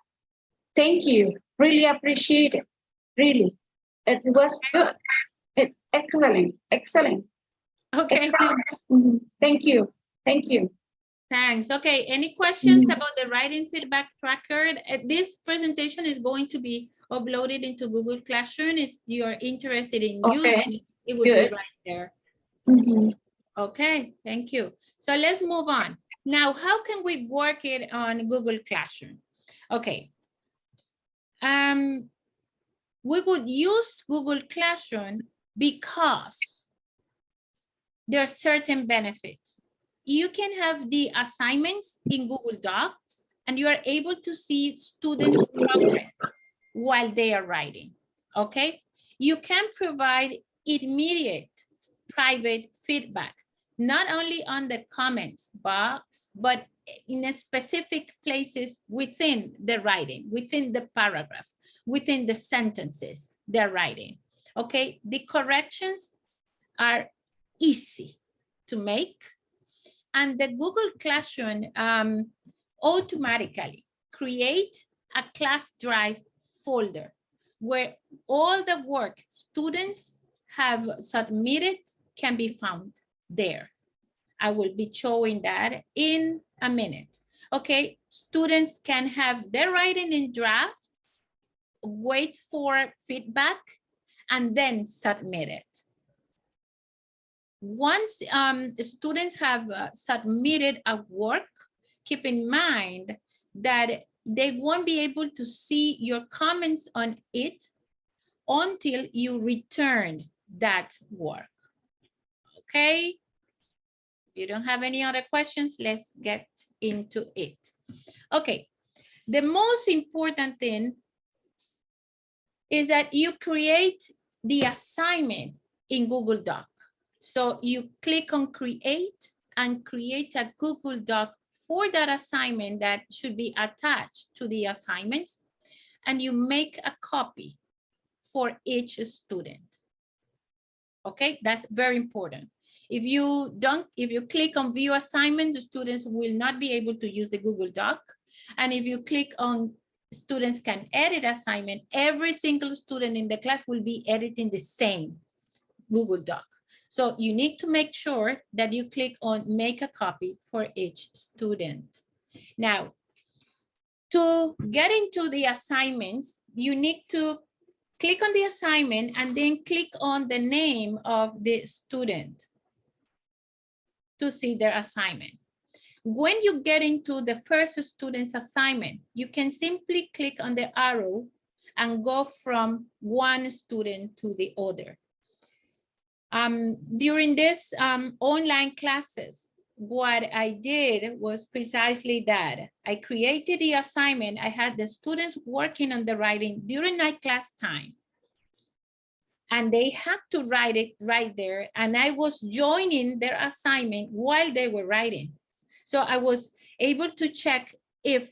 Thank you. Really appreciate it. Really. It was good. Excellent. Excellent. Okay. Excellent. Mhm. Thank you. Thank you. Thanks. Okay, any questions about the writing feedback tracker? This presentation is going to be uploaded into Google Classroom. If you're interested in using it, it will be Good. right there. Mhm. Okay, thank you. So let's move on. Now, how can we work it on Google Classroom? Okay. We would use Google Classroom because there are certain benefits. You can have the assignments in Google Docs and you are able to see students' progress while they are writing, okay? You can provide immediate private feedback, not only on the comments box, but in a specific places within the writing, within the paragraph, within the sentences they're writing, okay? The corrections are easy to make, and the Google Classroom automatically create a class drive folder where all the work students have submitted can be found there. I will be showing that in a minute. Okay, students can have their writing in draft, wait for feedback, and then submit it. Once students have submitted a work, keep in mind that they won't be able to see your comments on it until you return that work. Okay? If you don't have any other questions, let's get into it. Okay, the most important thing is that you create the assignment in Google Doc. So you click on create and create a Google Doc for that assignment that should be attached to the assignments, and you make a copy for each student. Okay, that's very important. If you click on view assignment, the students will not be able to use the Google Doc. And if you click on students can edit assignment, every single student in the class will be editing the same Google Doc. So you need to make sure that you click on make a copy for each student. Now, to get into the assignments, you need to click on the assignment and then click on the name of the student to see their assignment. When you get into the first student's assignment, you can simply click on the arrow and go from one student to the other. During this online classes, what I did was precisely that. I created the assignment. I had the students working on the writing during my class time. And they had to write it right there. And I was joining their assignment while they were writing. So I was able to check if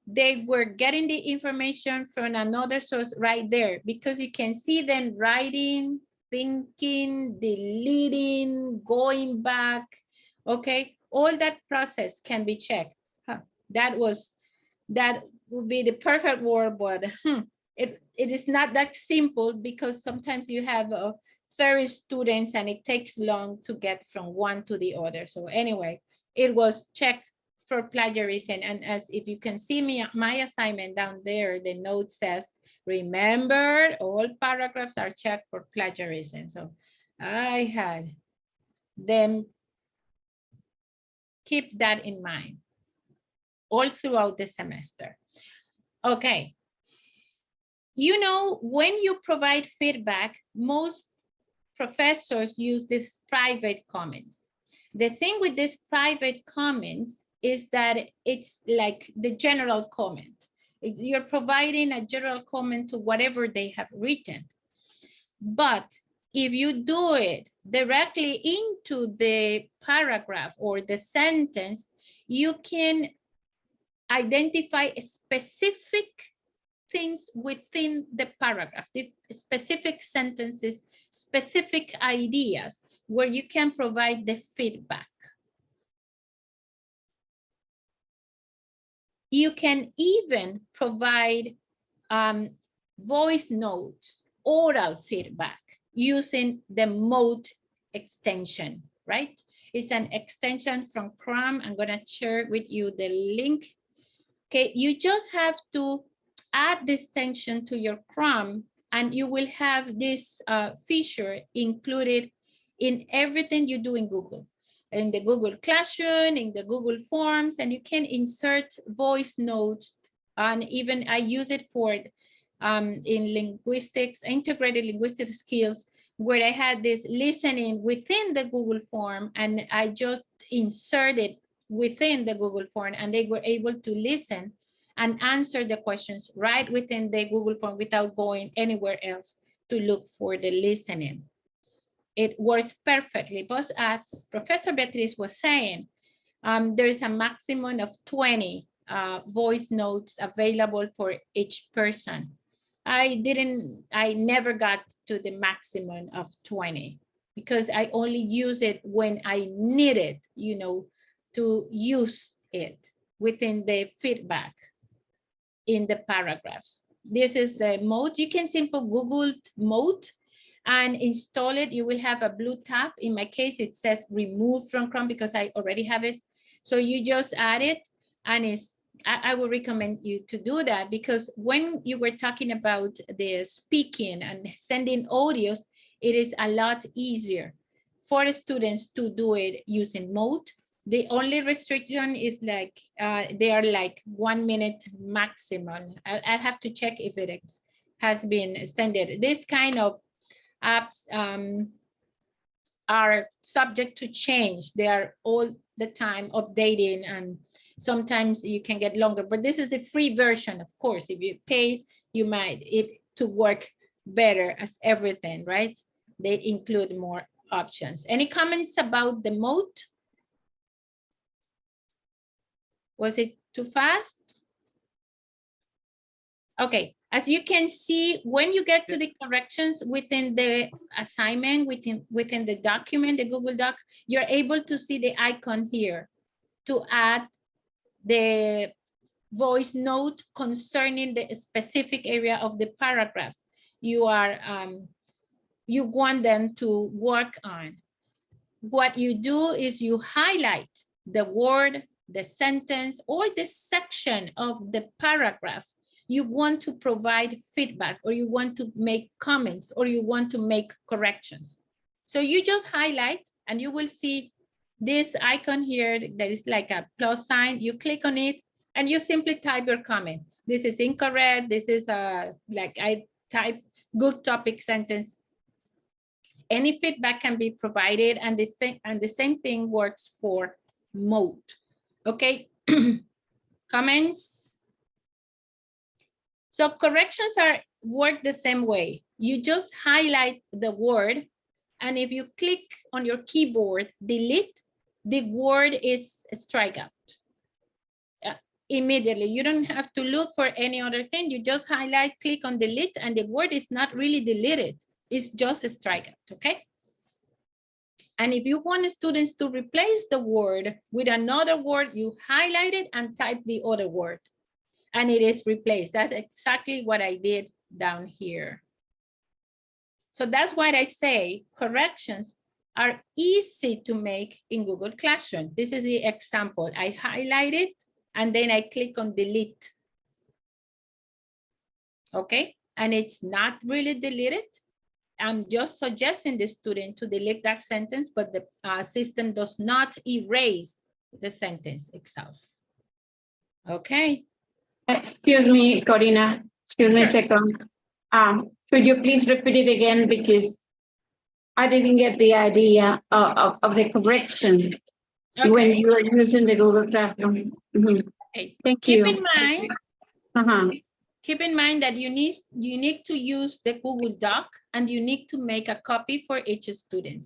they were getting the information from another source right there, because you can see them writing, thinking, deleting, going back, okay? All that process can be checked. That would be the perfect word, but it is not that simple, because sometimes you have 30 students and it takes long to get from one to the other. So anyway, it was checked for plagiarism. And as if you can see my assignment down there, the note says, remember, all paragraphs are checked for plagiarism. So I had them keep that in mind all throughout the semester. Okay. You know, when you provide feedback, most professors use these private comments. The thing with these private comments is that it's like the general comment. You're providing a general comment to whatever they have written. But if you do it directly into the paragraph or the sentence, you can identify specific things within the paragraph, the specific sentences, specific ideas, where you can provide the feedback. You can even provide voice notes, oral feedback using the mode extension, right? It's an extension from Chrome. I'm gonna share with you the link. Okay, you just have to add this extension to your Chrome and you will have this feature included in everything you do in Google. In the Google Classroom, in the Google Forms, and you can insert voice notes. And even I use it for in linguistics, integrated linguistic skills, where I had this listening within the Google form and I just inserted within the Google form and they were able to listen and answer the questions right within the Google form without going anywhere else to look for the listening. It works perfectly, but as Professor Beatriz was saying, there is a maximum of 20 voice notes available for each person. I never got to the maximum of 20 because I only use it when I need it, you know, to use it within the feedback in the paragraphs. This is the mode. You can simply Google mode and install it. You will have a blue tab. In my case, it says remove from Chrome because I already have it. So you just add it and I would recommend you to do that because when you were talking about the speaking and sending audios, it is a lot easier for students to do it using mode. The only restriction is like, they are like 1 minute maximum. I'll have to check if it has been extended. This kind of apps are subject to change. They are all the time updating and sometimes you can get longer, but this is the free version. Of course, if you pay, you might it to work better as everything, right? They include more options. Any comments about the mode? Was it too fast? Okay, as you can see, when you get to the corrections within the assignment, within the document, the Google Doc, you're able to see the icon here to add the voice note concerning the specific area of the paragraph you are you want them to work on. What you do is you highlight the word, the sentence, or the section of the paragraph you want to provide feedback, or you want to make comments, or you want to make corrections. So you just highlight and you will see this icon here that is like a plus sign. You click on it and you simply type your comment. This is incorrect. This is like I type good topic sentence. Any feedback can be provided, and the same thing works for mode. Okay, comments? So corrections work the same way. You just highlight the word, and if you click on your keyboard, delete, the word is strike out immediately. You don't have to look for any other thing. You just highlight, click on delete, and the word is not really deleted. It's just a strikeout, okay? And if you want students to replace the word with another word, you highlight it and type the other word, and it is replaced. That's exactly what I did down here. So that's why I say corrections are easy to make in Google Classroom. This is the example. I highlight it, and then I click on delete. Okay, and it's not really deleted. I'm just suggesting the student to delete that sentence, but the system does not erase the sentence itself. Okay. Excuse me, Corina. Excuse me a second. Could you please repeat it again, because I didn't get the idea of the correction when you are using the Google Classroom. Okay. Thank you. Keep in mind. Keep in mind that you need to use the Google Doc, and you need to make a copy for each student.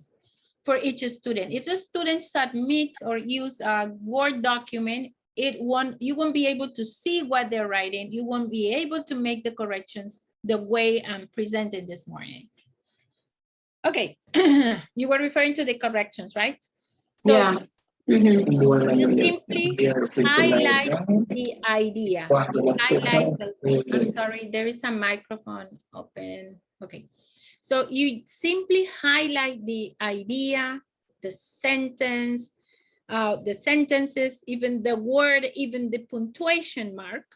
If the student submit or use a Word document, you won't be able to see what they're writing. You won't be able to make the corrections the way I'm presenting this morning. Okay, you were referring to the corrections, right? So Yeah. Mhm. you simply highlight the idea. You highlight I'm sorry, there is a microphone open. Okay. So you simply highlight the idea, the sentence, the sentences, even the word, even the punctuation mark.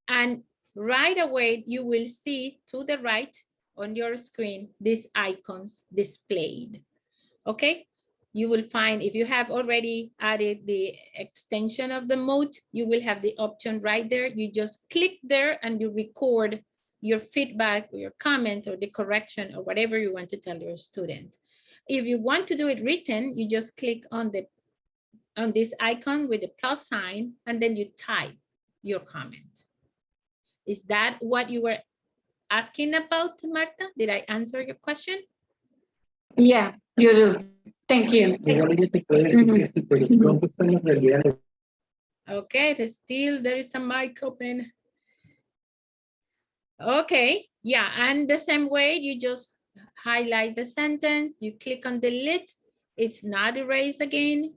And right away, you will see to the right on your screen, these icons displayed. Okay. You will find, if you have already added the extension of the mode, you will have the option right there. You just click there and you record your feedback or your comment or the correction or whatever you want to tell your student. If you want to do it written, you just click on this icon with the plus sign and then you type your comment. Is that what you were asking about, Marta? Did I answer your question? Yeah, you do. Thank you. Mhm. Okay, there is a mic open. Okay, yeah, and the same way, you just highlight the sentence, you click on delete, it's not erased again.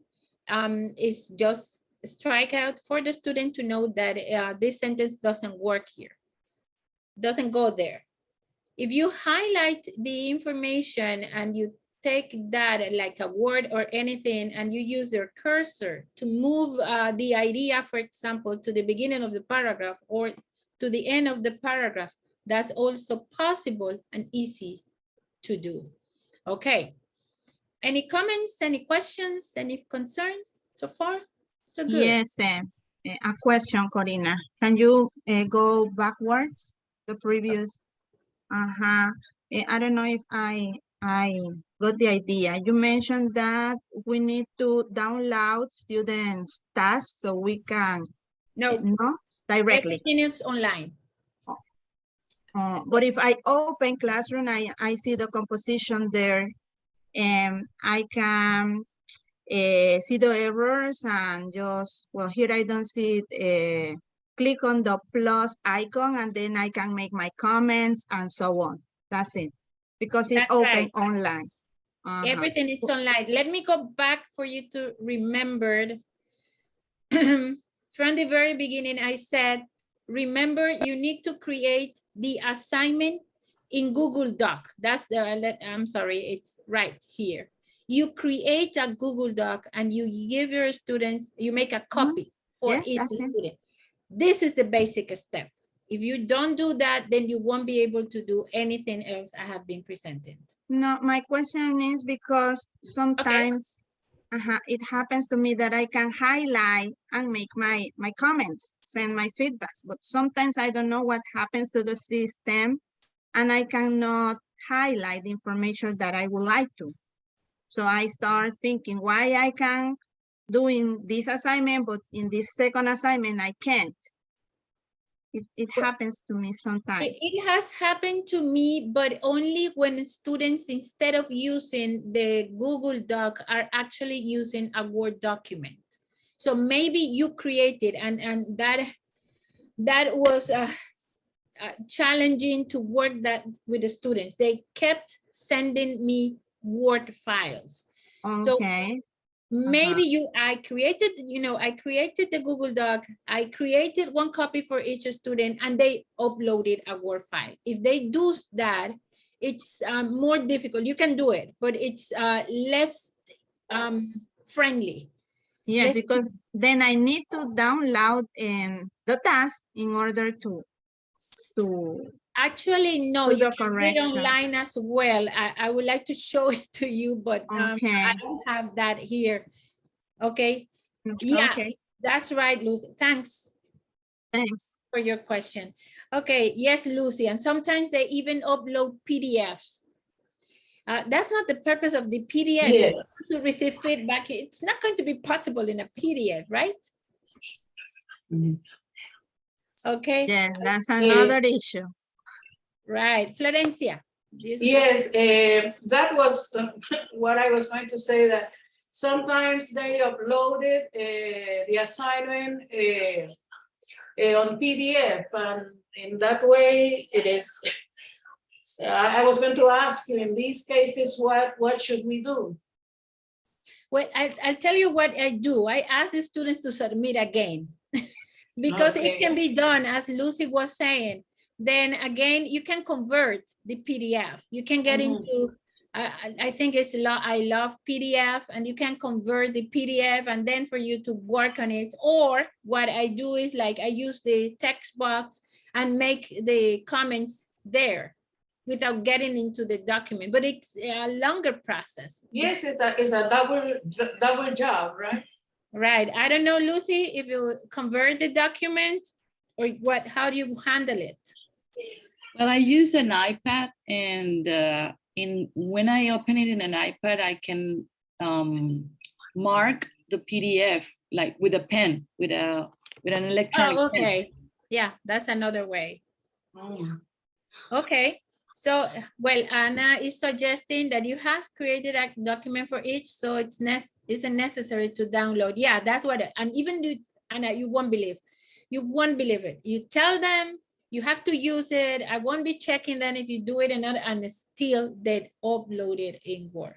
It's just a strikeout for the student to know that this sentence doesn't work here, doesn't go there. If you highlight the information and you take that like a word or anything and you use your cursor to move the idea, for example, to the beginning of the paragraph or to the end of the paragraph, that's also possible and easy to do. Okay. Any comments, any questions, any concerns so far? So good. Yes, a question, Corina. Can you go backwards, the previous? I don't know if I got the idea. You mentioned that we need to download students' tasks so we can directly. Everything is online. But if I open Classroom, I see the composition there, and I can see the errors and just, well, here I don't see it. Click on the plus icon and then I can make my comments and so on. That's it, because it's open online. Everything is online. Let me go back for you to remember. From the very beginning, I said, remember, you need to create the assignment in Google Doc. That's I'm sorry, it's right here. You create a Google Doc and you give your students, you make a copy for each student. This is the basic step. If you don't do that, then you won't be able to do anything else I have been presenting. No, my question is because sometimes it happens to me that I can highlight and make my comments, send my feedbacks, but sometimes I don't know what happens to the system and I cannot highlight the information that I would like to. So I start thinking why I can doing this assignment, but in this second assignment, I can't. It happens to me sometimes. It has happened to me, but only when students, instead of using the Google Doc, are actually using a Word document. So maybe you created, and that was challenging to work that with the students. They kept sending me Word files. Okay. So maybe I created the Google Doc. I created one copy for each student and they uploaded a Word file. If they do that, it's more difficult. You can do it, but it's less friendly. Yes, because then I need to download the task in order to actually, no, you can read correction online as well. I would like to show it to you, but I don't have that here. Okay. Yeah, that's right, Lucy. Thanks for your question. Okay, yes, Lucy. And sometimes they even upload PDFs. That's not the purpose of the PDF. Yes. To receive feedback. It's not going to be possible in a PDF, right? Okay. Yes, that's another issue. Right. Florencia. Yes, that was what I was going to say, that sometimes they uploaded the assignment on PDF, and in that way it is I was going to ask you, in these cases, what should we do? Well, I'll tell you what I do. I ask the students to submit again because it can be done, as Lucy was saying. Then again, you can convert the PDF. You can get into, I think it's I love PDF, and you can convert the PDF and then for you to work on it. Or what I do is like I use the text box and make the comments there without getting into the document, but it's a longer process. Yes, it's a double job, right? Right. I don't know, Lucy, if you convert the document or what, how do you handle it? Well, I use an iPad, and when I open it in an iPad, I can mark the PDF like with a pen, with an electronic Oh, pen. okay. Yeah, that's another way. Okay. So, well, Anna is suggesting that you have created a document for each, so isn't necessary to download. Yeah, that's what, and even do, Anna, you won't believe it. You tell them you have to use it. I won't be checking then if you do it and still they upload it in Word.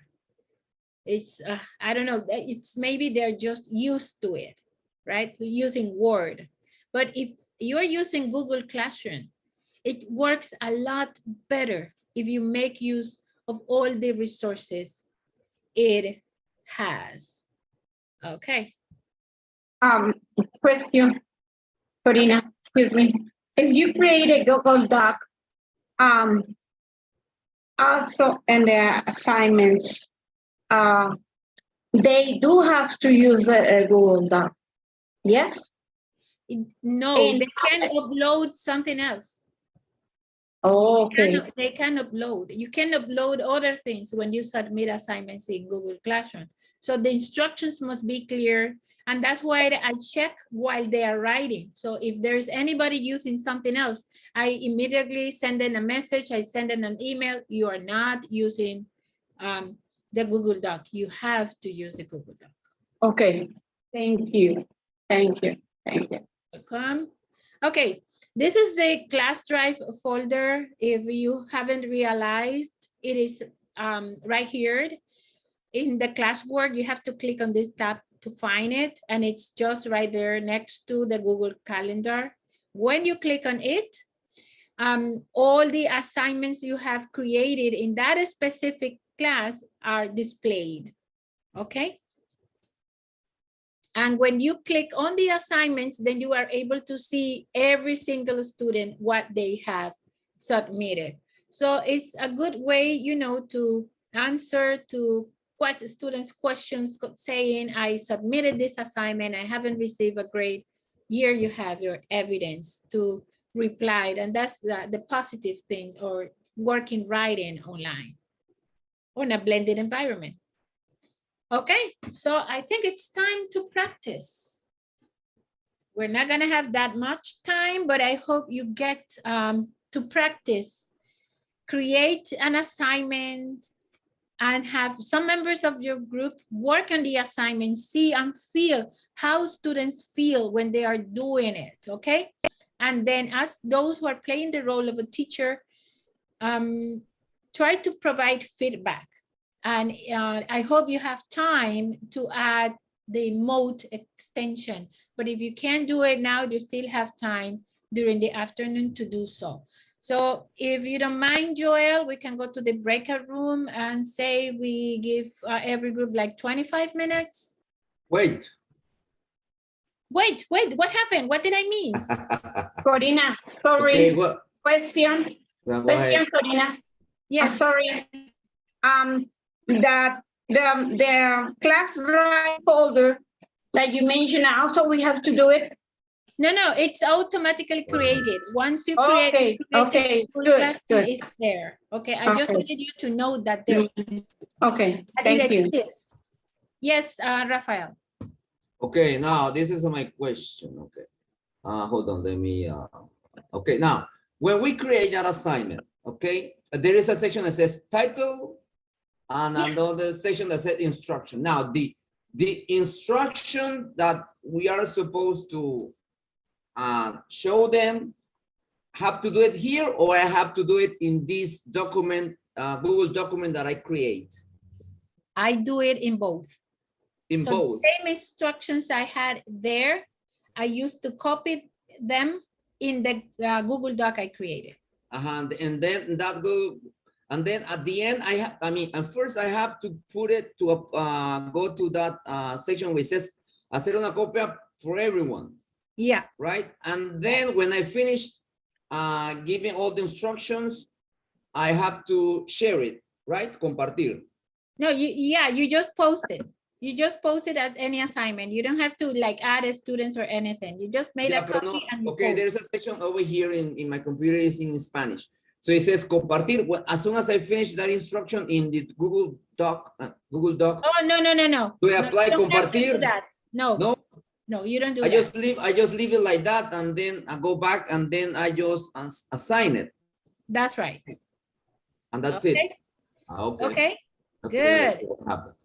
It's, I don't know, it's maybe they're just used to it, right? Using Word. But if you're using Google Classroom, it works a lot better if you make use of all the resources it has. Okay. Question, Corina, excuse me. If you create a Google Doc, also in the assignments, they do have to use a Google Doc. Yes? No, they can upload something else. Oh, okay. They can upload. You can upload other things when you submit assignments in Google Classroom. So the instructions must be clear. And that's why I check while they are writing. So if there's anybody using something else, I immediately send them a message. I send them an email. You are not using the Google Doc. You have to use the Google Doc. Okay. Thank you. Thank you. Thank you. Welcome. Okay. This is the class drive folder. If you haven't realized, it is right here in the classwork. You have to click on this tab to find it, and it's just right there next to the Google Calendar. When you click on it, all the assignments you have created in that specific class are displayed, okay? And when you click on the assignments, then you are able to see every single student, what they have submitted. So it's a good way, you know, to answer to students' questions saying, I submitted this assignment, I haven't received a grade. Here you have your evidence to reply. And that's the positive thing, or working writing online on a blended environment. Okay, so I think it's time to practice. We're not gonna have that much time, but I hope you get to practice. Create an assignment and have some members of your group work on the assignment, see and feel how students feel when they are doing it, okay? And then as those who are playing the role of a teacher, try to provide feedback. And I hope you have time to add the mode extension. But if you can't do it now, you still have time during the afternoon to do so. So if you don't mind, Joel, we can go to the breakout room and say we give every group like 25 minutes. Wait, what happened? What did I miss? Corina, sorry. Okay, what? Question. Go Question, ahead. Corina. Yes. Sorry. That the class drive folder, like you mentioned, also we have to do it. No, it's automatically created. Once you Okay, create good. it's there. Okay, I just wanted you to know that there is. Okay, thank you. Exists. Yes, Rafael. Okay, now this is my question. Okay, hold on, let me. Okay, now when we create that assignment, okay, there is a section that says title and another section that says instruction. Now the instruction that we are supposed to show them have to do it here or I have to do it in this document, Google document that I create? I do it in both. In So both. the same instructions I had there, I used to copy them in the Google Doc I created. And then that go, and then at the end, and first I have to put it to go to that section where it says hacer una copia for everyone. Yeah. Right. And then when I finish giving all the instructions, I have to share it, right? Compartir. No, you just post it. You just post it as any assignment. You don't have to like add students or anything. You just made a copy and you okay, post. there's a section over here in my computer is in Spanish. So it says compartir. As soon as I finish that instruction in the Google Doc. Oh, no. Do I apply you don't have to do compartir? that. No, you don't do I that. I just leave it like that, and then I go back and then I just assign it. That's right. And that's Okay. it. Okay. Okay. Let's Good. see what happens.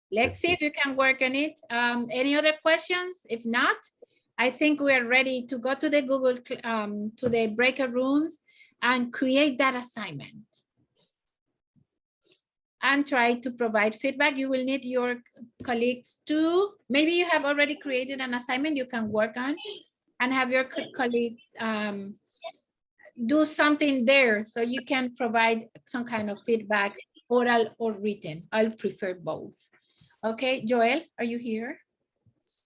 Let's see if you can work on it. Any other questions? If not, I think we're ready to go to the Google, to the breakout rooms and create that assignment. And try to provide feedback. You will need your colleagues to, maybe you have already created an assignment you can work on and have your colleagues do something there so you can provide some kind of feedback, oral or written. I'll prefer both. Okay, Joel, are you here?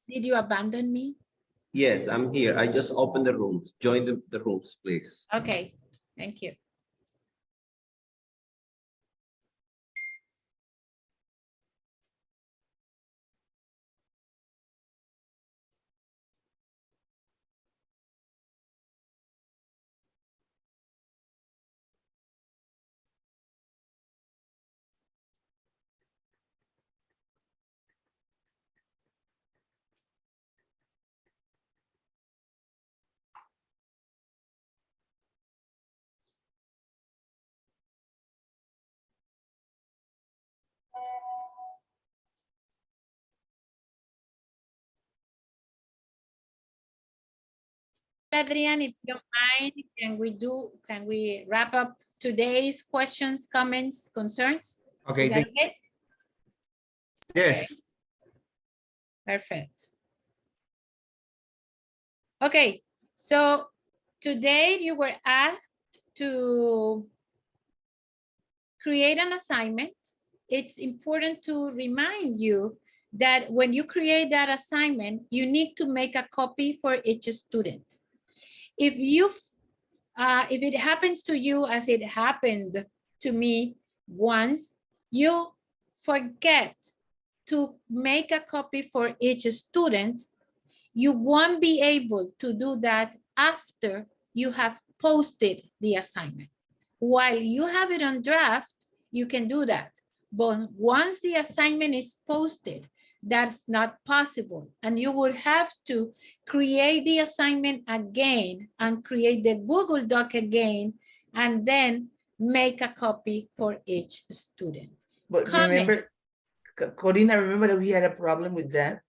Did you abandon me? Yes, I'm here. I just opened the rooms. Join the rooms, please. Okay, thank you. Adrian, if you don't mind, can we wrap up today's questions, comments, concerns? Okay. Is that okay? Yes. Perfect. Okay, so today you were asked to create an assignment. It's important to remind you that when you create that assignment, you need to make a copy for each student. If it happens to you as it happened to me once, you forget to make a copy for each student, you won't be able to do that after you have posted the assignment. While you have it on draft, you can do that. But once the assignment is posted, that's not possible. And you will have to create the assignment again and create the Google Doc again, and then make a copy for each student. But remember, Corina, remember that we had a problem with that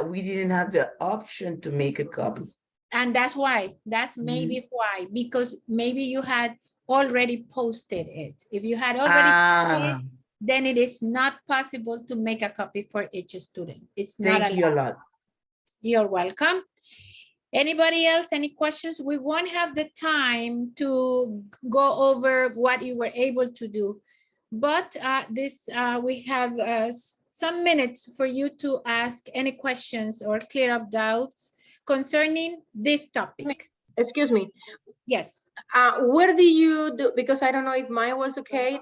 we didn't have the option to make a copy. And that's why, that's maybe why, because maybe you had already posted it. If you had already posted it, then it is not possible to make a copy for each student. It's not allowed. Thank you a lot. You're welcome. Anybody else, any questions? We won't have the time to go over what you were able to do, but we have some minutes for you to ask any questions or clear up doubts concerning this topic. Excuse me. Yes. Where do you do, because I don't know if mine was okay,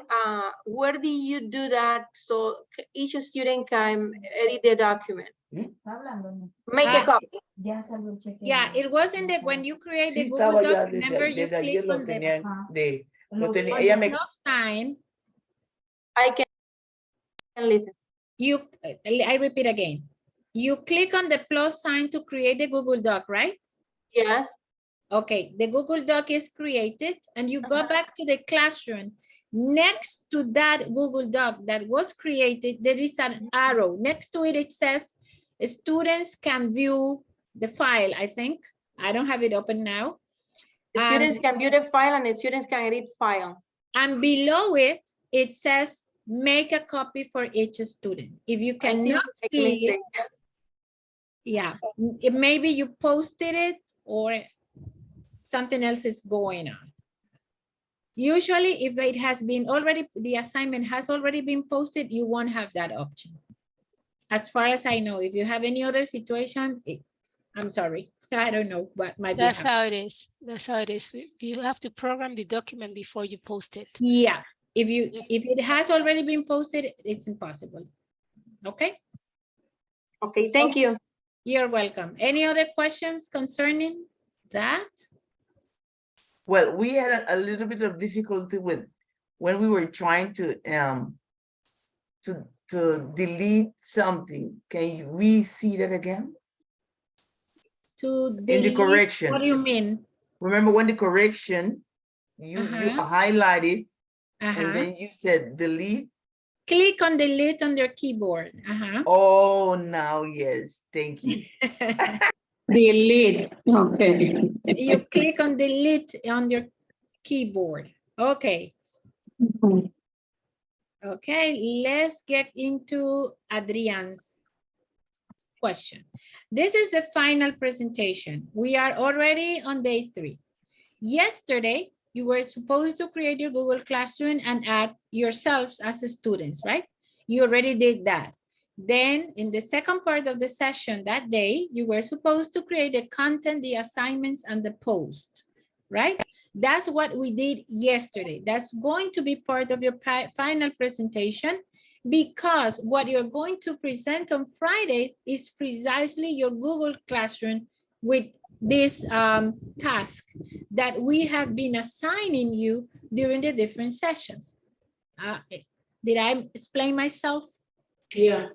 where do you do that so each student can edit the document? Make a copy. Yeah, it was in the, when you create the Google Doc, remember you click on the plus sign. I can listen. I repeat again. You click on the plus sign to create the Google Doc, right? Yes. Okay, the Google Doc is created and you go back to the classroom. Next to that Google Doc that was created, there is an arrow. Next to it, it says students can view the file, I think. I don't have it open now. The students can view the file and the students can edit file. And below it, it says make a copy for each student. If you cannot see it, yeah, maybe you posted it or something else is going on. Usually, if it has been already, the assignment has already been posted, you won't have that option. As far as I know, if you have any other situation, I'm sorry, I don't know what might be That's happening. how it is. That's how it is. You have to program the document before you post it. Yeah, if it has already been posted, it's impossible. Okay. Okay, thank you. You're welcome. Any other questions concerning that? Well, we had a little bit of difficulty with when we were trying to delete something. Can we see that again? To delete, in the correction. What do you mean? Remember when the correction, you highlighted and then you said delete? Click on delete on your keyboard. Oh, now yes, thank you. Delete, okay. You click on delete on your keyboard. Okay. Okay, let's get into Adrian's question. This is the final presentation. We are already on day 3. Yesterday, you were supposed to create your Google Classroom and add yourselves as students, right? You already did that. Then in the second part of the session that day, you were supposed to create the content, the assignments, and the post, right? That's what we did yesterday. That's going to be part of your final presentation, because what you're going to present on Friday is precisely your Google Classroom with this task that we have been assigning you during the different sessions. Did I explain myself? Yeah.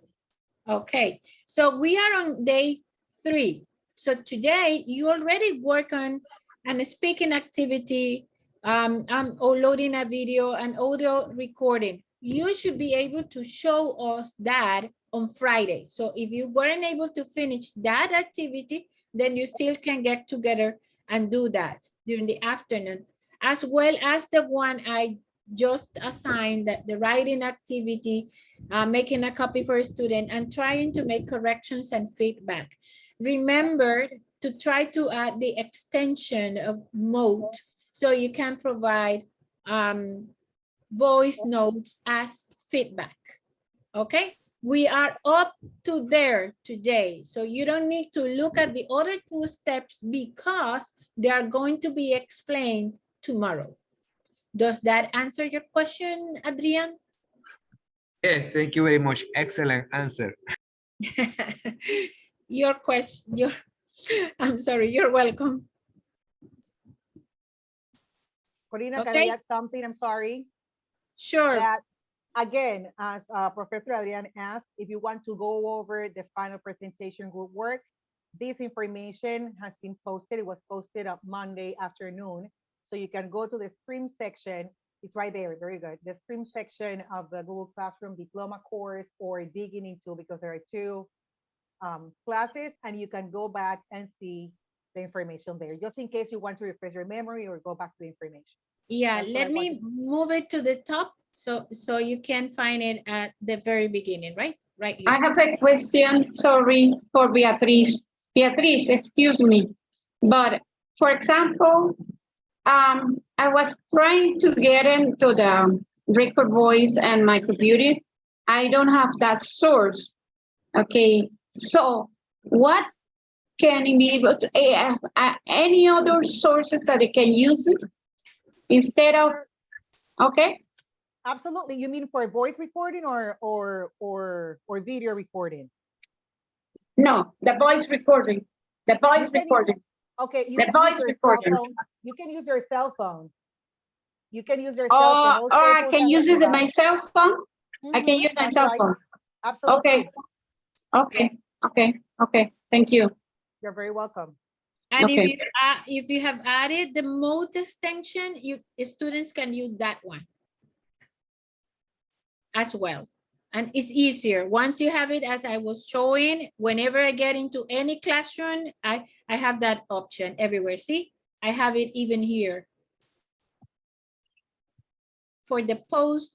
Okay, so we are on day 3. So today you already work on a speaking activity, or loading a video and audio recording. You should be able to show us that on Friday. So if you weren't able to finish that activity, then you still can get together and do that during the afternoon, as well as the one I just assigned, that the writing activity, making a copy for a student and trying to make corrections and feedback. Remember to try to add the extension of mode so you can provide voice notes as feedback. Okay, we are up to there today, so you don't need to look at the other 2 steps because they are going to be explained tomorrow. Does that answer your question, Adrian? Yeah, thank you very much. Excellent answer. Your question, I'm sorry, you're welcome. Corina, can I add something? I'm sorry. Sure. That, again, as Professor Adrian asked, if you want to go over the final presentation group work, this information has been posted. It was posted on Monday afternoon. So you can go to the stream section. It's right there. Very good. The stream section of the Google Classroom diploma course, or digging into, because there are 2 classes, and you can go back and see the information there, just in case you want to refresh your memory or go back to the information. Yeah, let me move it to the top so you can find it at the very beginning, right? Right here. I have a question, sorry, for Beatriz. Beatriz, excuse me. But for example, I was trying to get into the record voice and my computer. I don't have that source. Okay, so what can you be able to, any other sources that I can use instead of, okay? Absolutely. You mean for voice recording or video recording? No, the voice recording. The voice recording. Okay, you the voice recording. You can use your cell phone. You can use your cell phone. I can use it my cell phone. I can use my cell phone. Absolutely. Okay. Thank you. You're very welcome. And if you have added the mode extension, students can use that one as well. And it's easier. Once you have it, as I was showing, whenever I get into any classroom, I have that option everywhere. See, I have it even here. For the post,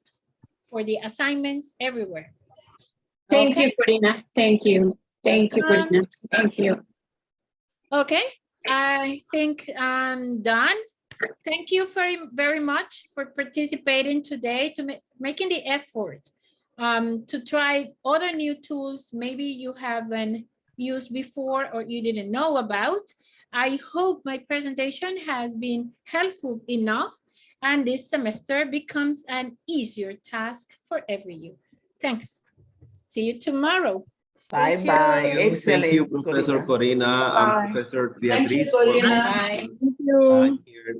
for the assignments, everywhere. Thank Okay. you, Corina. Thank you. Thank you, Welcome. Corina. Thank you. Okay, I think I'm done. Thank you very much for participating today, to making the effort to try other new tools maybe you haven't used before or you didn't know about. I hope my presentation has been helpful enough and this semester becomes an easier task for you. Thanks. See you tomorrow. Bye bye. Excellent. Thank you, Professor Corina and Professor Beatriz. Bye.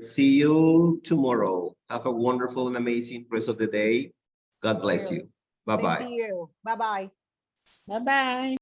See you tomorrow. Have a wonderful and amazing rest of the day. God bless you. Thank Bye-bye. you. Bye-bye. Bye-bye.